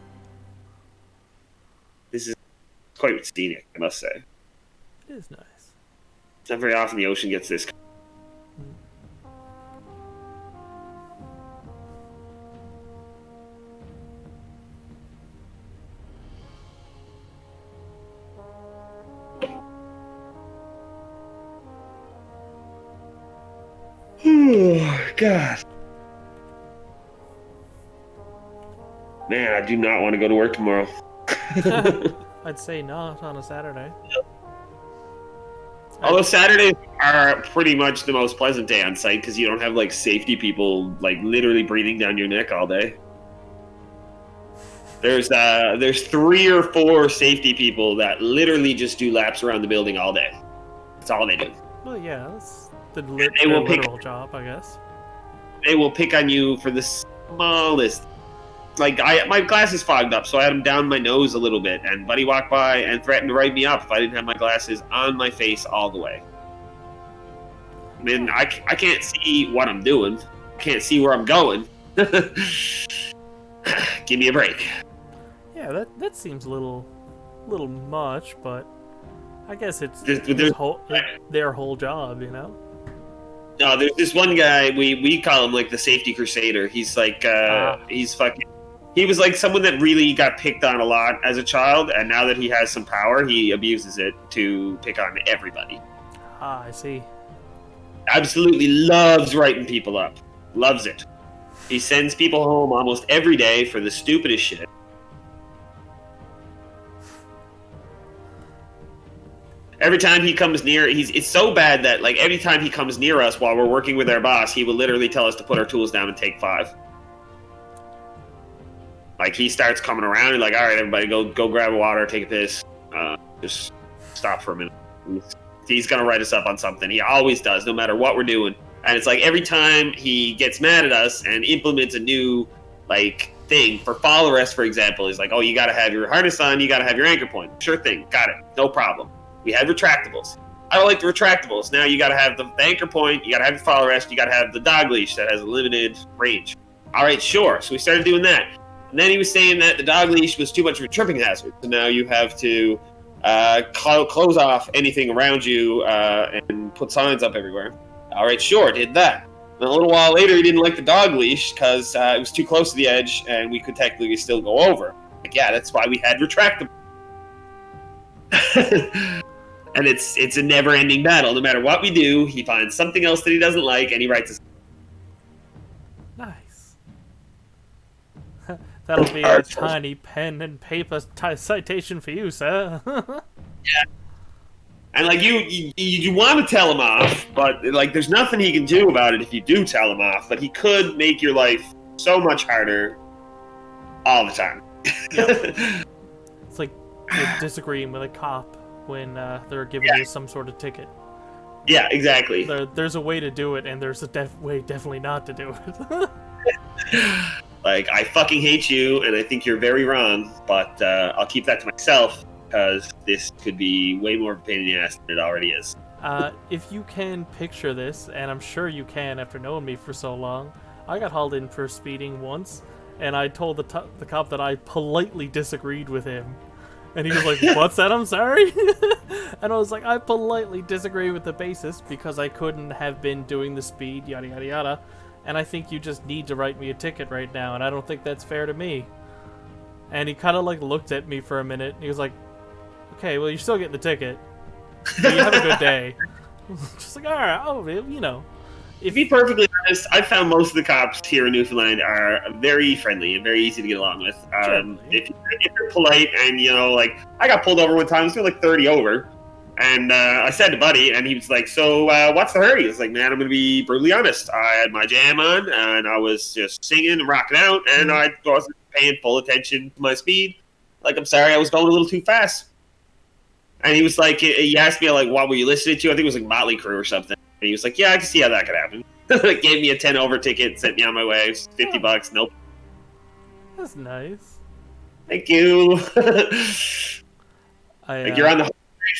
This is quite scenic, I must say. It is nice. It's not very often the ocean gets this. Oh, God. Man, I do not want to go to work tomorrow. I'd say not on a Saturday. Although Saturdays are pretty much the most pleasant day on site because you don't have like safety people like literally breathing down your neck all day. There's 3 or 4 safety people that literally just do laps around the building all day. That's all they do. Well, yeah, that's their literal job, I guess. They will pick on you for the smallest. Like, my glasses fogged up, so I had them down my nose a little bit, and Buddy walked by and threatened to write me up if I didn't have my glasses on my face all the way. I mean, I can't see what I'm doing. I can't see where I'm going. Give me a break. Yeah, that seems a little much, but I guess it's their whole job, you know? No, there's this one guy, we call him like the safety crusader. He's like, he's fucking... he was like someone that really got picked on a lot as a child, and now that he has some power, he abuses it to pick on everybody. Ah, I see. Absolutely loves writing people up. Loves it. He sends people home almost every day for the stupidest shit. Every time he comes near, it's so bad that like every time he comes near us while we're working with our boss, he will literally tell us to put our tools down and take 5. Like he starts coming around and like, all right, everybody, go grab a water, take a piss, just stop for a minute. He's gonna write us up on something. He always does, no matter what we're doing. And it's like every time he gets mad at us and implements a new like thing for fall arrest, for example, he's like, oh, you gotta have your harness on, you gotta have your anchor point. Sure thing, got it, no problem. We had retractables. I don't like the retractables. Now you gotta have the anchor point, you gotta have your fall arrest, you gotta have the dog leash that has a limited range. All right, sure. So we started doing that. And then he was saying that the dog leash was too much of a tripping hazard. So now you have to close off anything around you and put signs up everywhere. All right, sure, did that. And a little while later, he didn't like the dog leash because it was too close to the edge and we could technically still go over. Like, yeah, that's why we had retractable. And it's a never-ending battle. No matter what we do, he finds something else that he doesn't like, and he writes us. Nice. That'll be a tiny pen and paper citation for you, sir. Yeah. And like you want to tell him off, but like there's nothing he can do about it if you do tell him off. But he could make your life so much harder all the time. Yep. It's like you're disagreeing with a cop when they're giving you some sort of ticket. Yeah, exactly. There's a way to do it, and there's a way definitely not to do it. Like, I fucking hate you, and I think you're very wrong, but I'll keep that to myself, because this could be way more of a pain in the ass than it already is. If you can picture this, and I'm sure you can after knowing me for so long, I got hauled in for speeding once, and I told the cop that I politely disagreed with him. And he was like, what's that? I'm sorry? And I was like, I politely disagree with the basis because I couldn't have been doing the speed, yada, yada, yada. And I think you just need to write me a ticket right now, and I don't think that's fair to me. And he kind of like looked at me for a minute, and he was like, okay, well, you're still getting the ticket. You have a good day. Just like, all right, oh, you know. To be perfectly honest, I found most of the cops here in Newfoundland are very friendly and very easy to get along with. If you're polite and, you know, like, I got pulled over one time, I was doing like 30 over, and I said to Buddy, and he was like, so what's the hurry? I was like, man, I'm going to be brutally honest. I had my jam on, and I was just singing and rocking out, and I wasn't paying full attention to my speed. Like, I'm sorry, I was going a little too fast. And he was like, he asked me, like, what were you listening to? I think it was like Motley Crue or something. And he was like, yeah, I can see how that could happen. Gave me a 10 over ticket, sent me on my way, $50. Nope. That's nice. Thank you. Like you're on the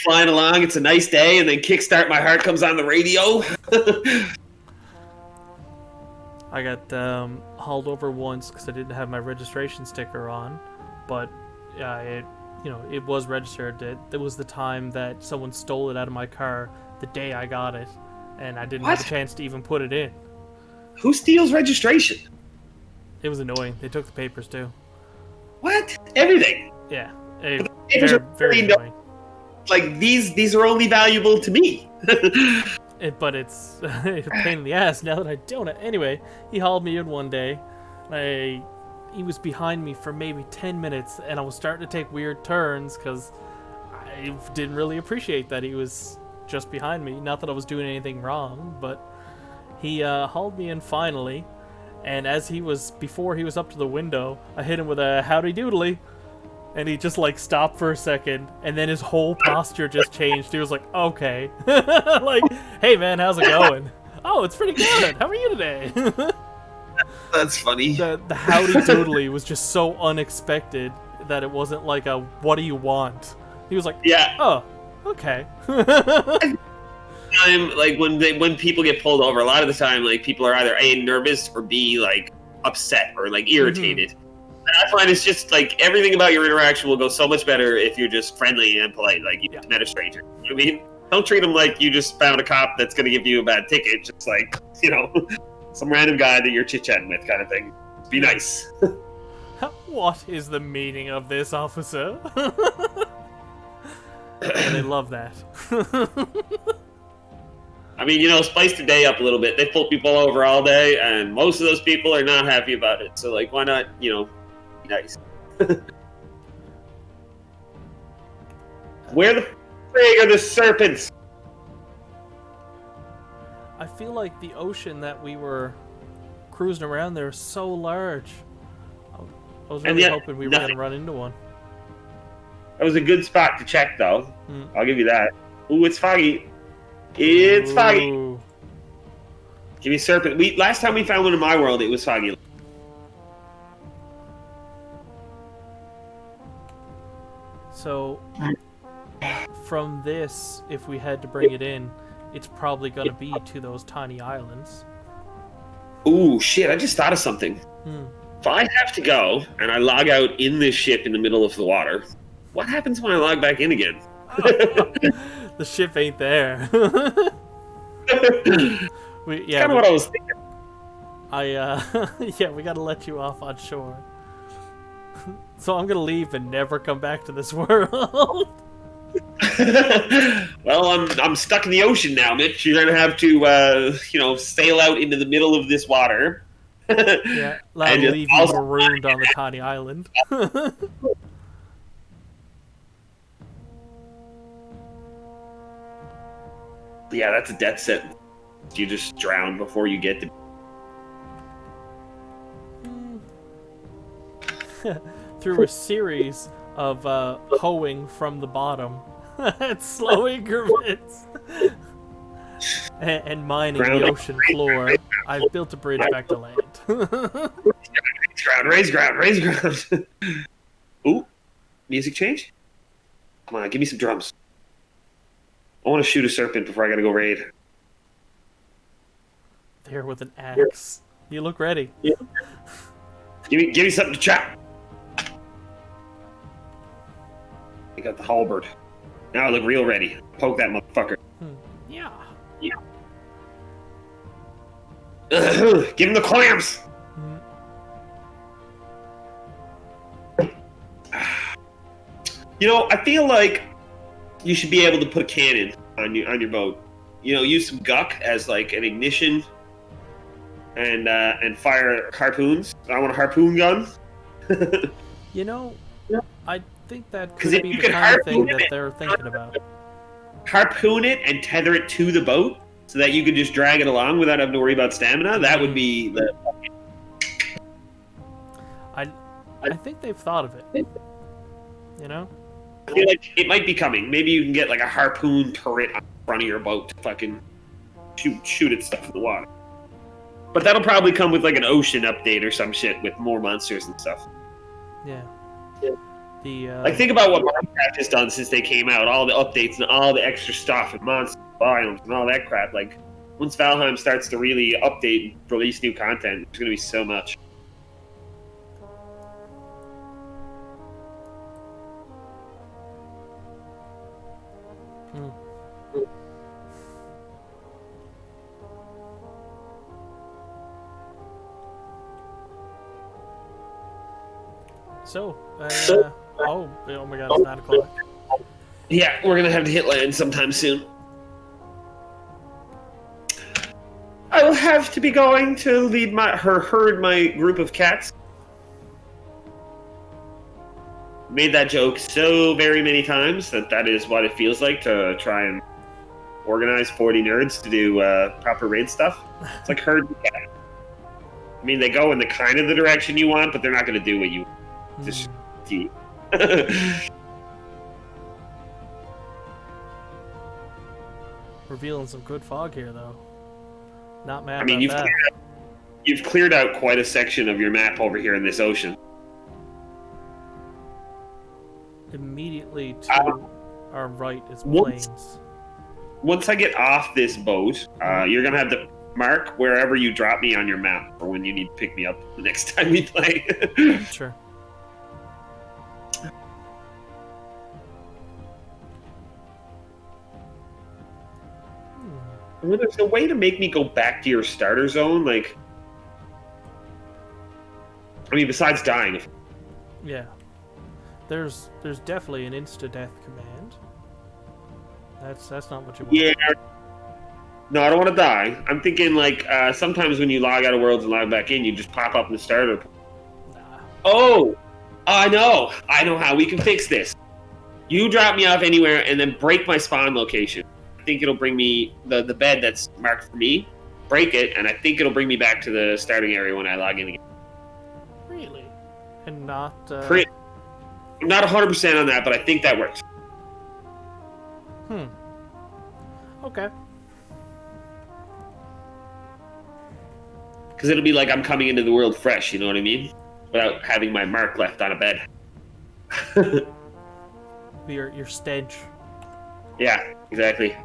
flying along, it's a nice day, and then Kickstart My Heart comes on the radio. I got hauled over once because I didn't have my registration sticker on, but it was registered. It was the time that someone stole it out of my car the day I got it, and I didn't have a chance to even put it in. Who steals registration? It was annoying. They took the papers too. What? Everything? Yeah. Very annoying. Like, these are only valuable to me. But it's a pain in the ass now that I don't. Anyway, he hauled me in one day. He was behind me for maybe 10 minutes, and I was starting to take weird turns because I didn't really appreciate that he was just behind me. Not that I was doing anything wrong, but he hauled me in finally, and before he was up to the window, I hit him with a howdy doodly, and he just like stopped for a second, and then his whole posture just changed. He was like, okay. Like, hey man, how's it going? Oh, it's pretty good. How are you today? That's funny. The howdy doodly was just so unexpected that it wasn't like a what do you want? He was like, yeah. Oh, okay. Like when people get pulled over, a lot of the time, like people are either A, nervous, or B, like upset or like irritated. Mm-hmm. And I find it's just like everything about your interaction will go so much better if you're just friendly and polite, like you met a stranger. You know what I mean? Don't treat them like you just found a cop that's going to give you a bad ticket. Just like, some random guy that you're chit-chatting with kind of thing. Be nice. What is the meaning of this, officer? Yeah, they love that. I mean, you know, spice the day up a little bit. They pull people over all day, and most of those people are not happy about it. So, like, why not, you know, be nice? Where the frig are the serpents? I feel like the ocean that we were cruising around there is so large. I was really hoping we were going to run into one. That was a good spot to check, though. I'll give you that. Ooh, it's foggy. It's foggy. Give me serpent. Last time we found one in my world, it was foggy. So, from this, if we had to bring it in, it's probably going to be to those tiny islands. Ooh, shit, I just thought of something. If I have to go, and I log out in this ship in the middle of the water, what happens when I log back in again? The ship ain't there. Yeah, kind of what I was thinking. Yeah, we gotta let you off on shore. So I'm gonna leave and never come back to this world. Well, I'm stuck in the ocean now, Mitch. You're gonna have to, you know, sail out into the middle of this water. Yeah, I'll leave you marooned on the tiny island. Yeah, that's a death sentence. You just drown before you get to. Through a series of hoeing from the bottom at slow increments and mining the ocean floor, I've built a bridge back to land. Raise ground. Ooh, music change? Come on, give me some drums. I want to shoot a serpent before I gotta go raid. There with an axe. You look ready. Yeah. Give me something to chop. I got the halberd. Now I look real ready. Poke that motherfucker. Yeah. Give him the clamps. You know, I feel like you should be able to put a cannon on your boat. You know, use some guck as like an ignition, and fire harpoons. I want a harpoon gun. You know, I think that could be the kind of thing that they're thinking about. Harpoon it and tether it to the boat so that you could just drag it along without having to worry about stamina. That would be the. I think they've thought of it. You know? I feel like it might be coming. Maybe you can get like a harpoon turret on front of your boat to fucking shoot at stuff in the water. But that'll probably come with like an ocean update or some shit with more monsters and stuff. Yeah. Like think about what Minecraft has done since they came out. All the updates and all the extra stuff and monster biomes and all that crap. Like once Valheim starts to really update and release new content, there's gonna be so much. So, oh my god, it's 9 o'clock. Yeah, we're gonna have to hit land sometime soon. I will have to be going to lead herd my group of cats. Made that joke so very many times that is what it feels like to try and organize 40 nerds to do proper raid stuff. It's like herd the cat. I mean, they go in the kind of the direction you want, but they're not going to do what you want. Just deep. Revealing some good fog here, though. Not mad. I mean, you've cleared out quite a section of your map over here in this ocean. Immediately to our right is plains. Once I get off this boat, you're gonna have to mark wherever you drop me on your map for when you need to pick me up the next time we play. Sure. Well, there's a way to make me go back to your starter zone, like. I mean, besides dying, Yeah. There's definitely an insta-death command. That's not what you want. Yeah. No, I don't want to die. I'm thinking like sometimes when you log out of Worlds and log back in, you just pop up in the starter. Nah. Oh, I know. I know how we can fix this. You drop me off anywhere and then break my spawn location. I think it'll bring me the bed that's marked for me. Break it, and I think it'll bring me back to the starting area when I log in again. Really? And not. I'm not 100% on that, but I think that works. Okay. Because it'll be like I'm coming into the world fresh, you know what I mean? Without having my mark left on a bed. Your stench. Yeah, exactly.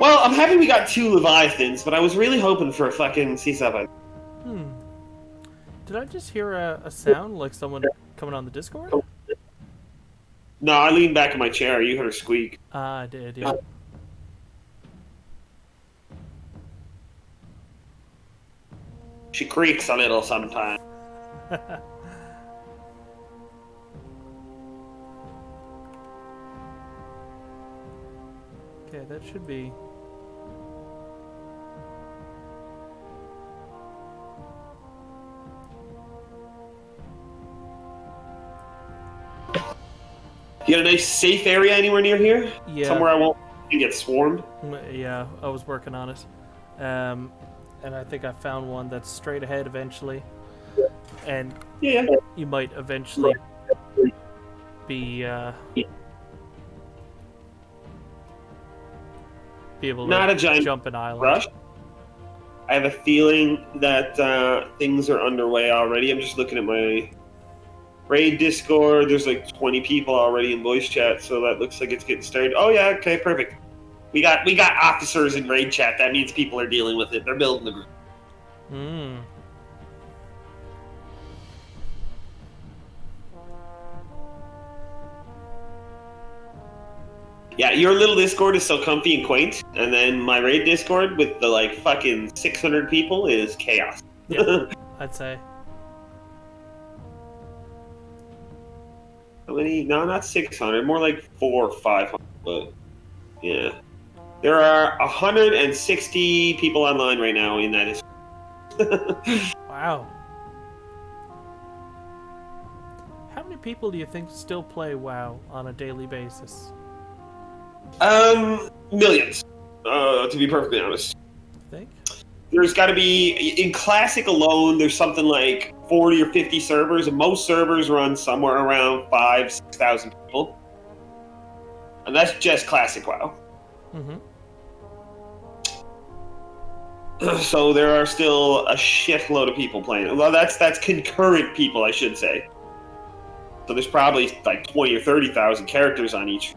Well, I'm happy we got 2 Leviathans, but I was really hoping for a fucking C7. Did I just hear a sound like someone coming on the Discord? No, I leaned back in my chair. You heard her squeak. I did, yeah. She creaks a little sometimes. Okay, that should be... You got a nice safe area anywhere near here? Yeah. Somewhere I won't get swarmed? Yeah, I was working on it. And I think I found one that's straight ahead eventually. And Yeah. you might eventually be able Not to a giant jump an island. rush. I have a feeling that things are underway already. I'm just looking at my raid Discord. There's like 20 people already in voice chat, so that looks like it's getting started. Oh yeah, okay, perfect. We got officers in raid chat. That means people are dealing with it. They're building the group. Yeah, your little Discord is so comfy and quaint, and then my raid Discord with the like fucking 600 people is chaos. Yeah, I'd say. How many? No, not 600. More like 400 or 500. But yeah, there are 160 people online right now in that. Wow. How many people do you think still play WoW on a daily basis? Millions. To be perfectly honest. Think? There's got to be, in Classic alone, there's something like 40 or 50 servers, and most servers run somewhere around 5,000-6,000 people. And that's just Classic WoW. So there are still a shitload of people playing. Well, that's concurrent people, I should say. So there's probably like 20 or 30,000 characters on each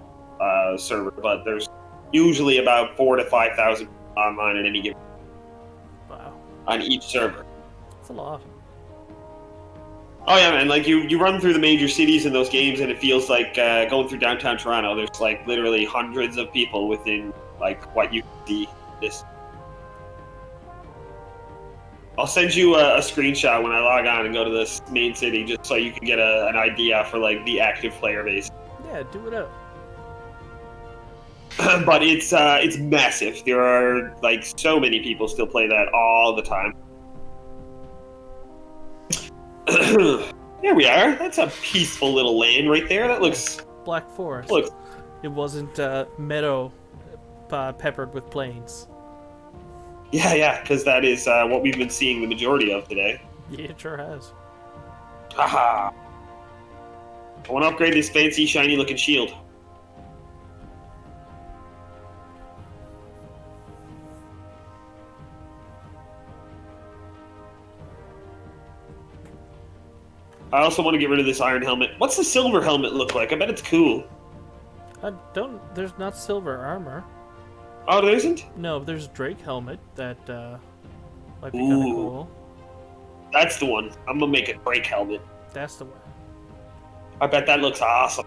server, but there's usually about 4,000 to 5,000 online at any given. Wow. On each server. That's a lot. Oh yeah, man! Like you run through the major cities in those games, and it feels like going through downtown Toronto. There's like literally hundreds of people within like what you can see. This. I'll send you a screenshot when I log on and go to this main city, just so you can get an idea for like the active player base. Yeah, do it up. But it's massive. There are like so many people still play that all the time. There we are. That's a peaceful little land right there. That looks Black Forest. Look. It wasn't meadow peppered with plains. Yeah, because that is what we've been seeing the majority of today. Yeah, it sure has. Haha. I want to upgrade this fancy, shiny-looking shield. I also want to get rid of this iron helmet. What's the silver helmet look like? I bet it's cool. There's not silver armor. Oh, there isn't? No, there's Drake helmet that might be kind of cool. That's the one. I'm gonna make a break helmet. That's the one. I bet that looks awesome.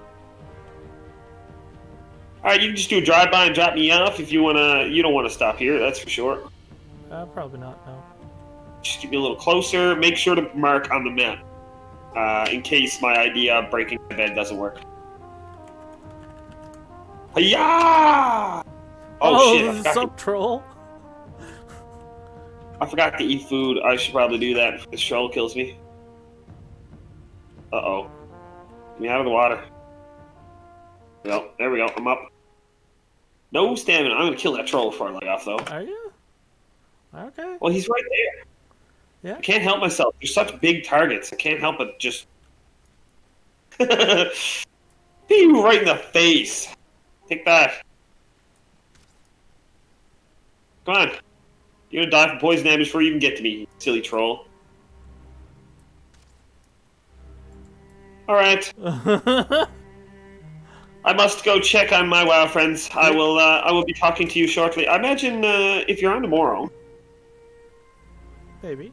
Alright, you can just do a drive-by and drop me off if you wanna. You don't want to stop here, that's for sure. Probably not, no. Just get me a little closer. Make sure to mark on the map. In case my idea of breaking the bed doesn't work. Hiya! Oh shit, sup, troll? I forgot to eat food. I should probably do that before this troll kills me. Uh-oh. Get me out of the water. There we go. I'm up. No stamina. I'm gonna kill that troll before I lay off, though. Are you? Okay. Well, he's right there. Yeah. I can't help myself. They're such big targets. I can't help but just... you right in the face. Take that. Come on. You're gonna die from poison damage before you even get to me, you silly troll. Alright. I must go check on my WoW friends. I will be talking to you shortly. I imagine if you're on tomorrow. Maybe.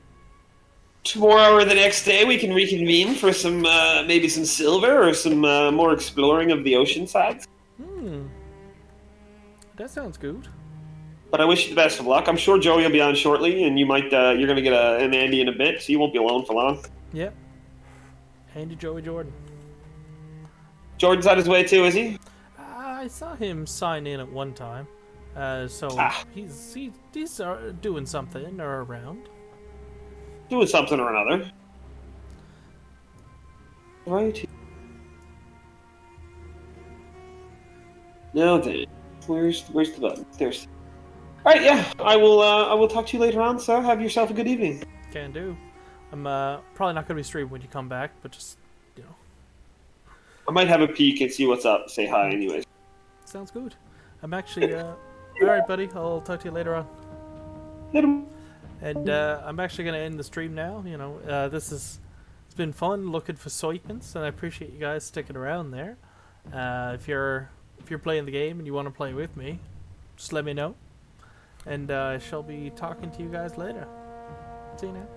Tomorrow or the next day we can reconvene for some maybe some silver or some more exploring of the ocean sides. That sounds good. But I wish you the best of luck. I'm sure Joey will be on shortly, and you might you're gonna get an Andy in a bit, so you won't be alone for long. Yep. Andy, Joey, Jordan. Jordan's on his way too, is he? I saw him sign in at one time, so he's doing something or around. Doing something or another. Right. No, then. Where's the button? There's. All right, yeah. I will talk to you later on. So have yourself a good evening. Can do. I'm probably not gonna be streaming when you come back, but just I might have a peek and see what's up. Say hi, anyways. Sounds good. I'm actually all right, buddy. I'll talk to you later on. Later. And I'm actually gonna end the stream now. It's been fun looking for segments, and I appreciate you guys sticking around there. If you're playing the game and you want to play with me, just let me know, and I shall be talking to you guys later. See you now.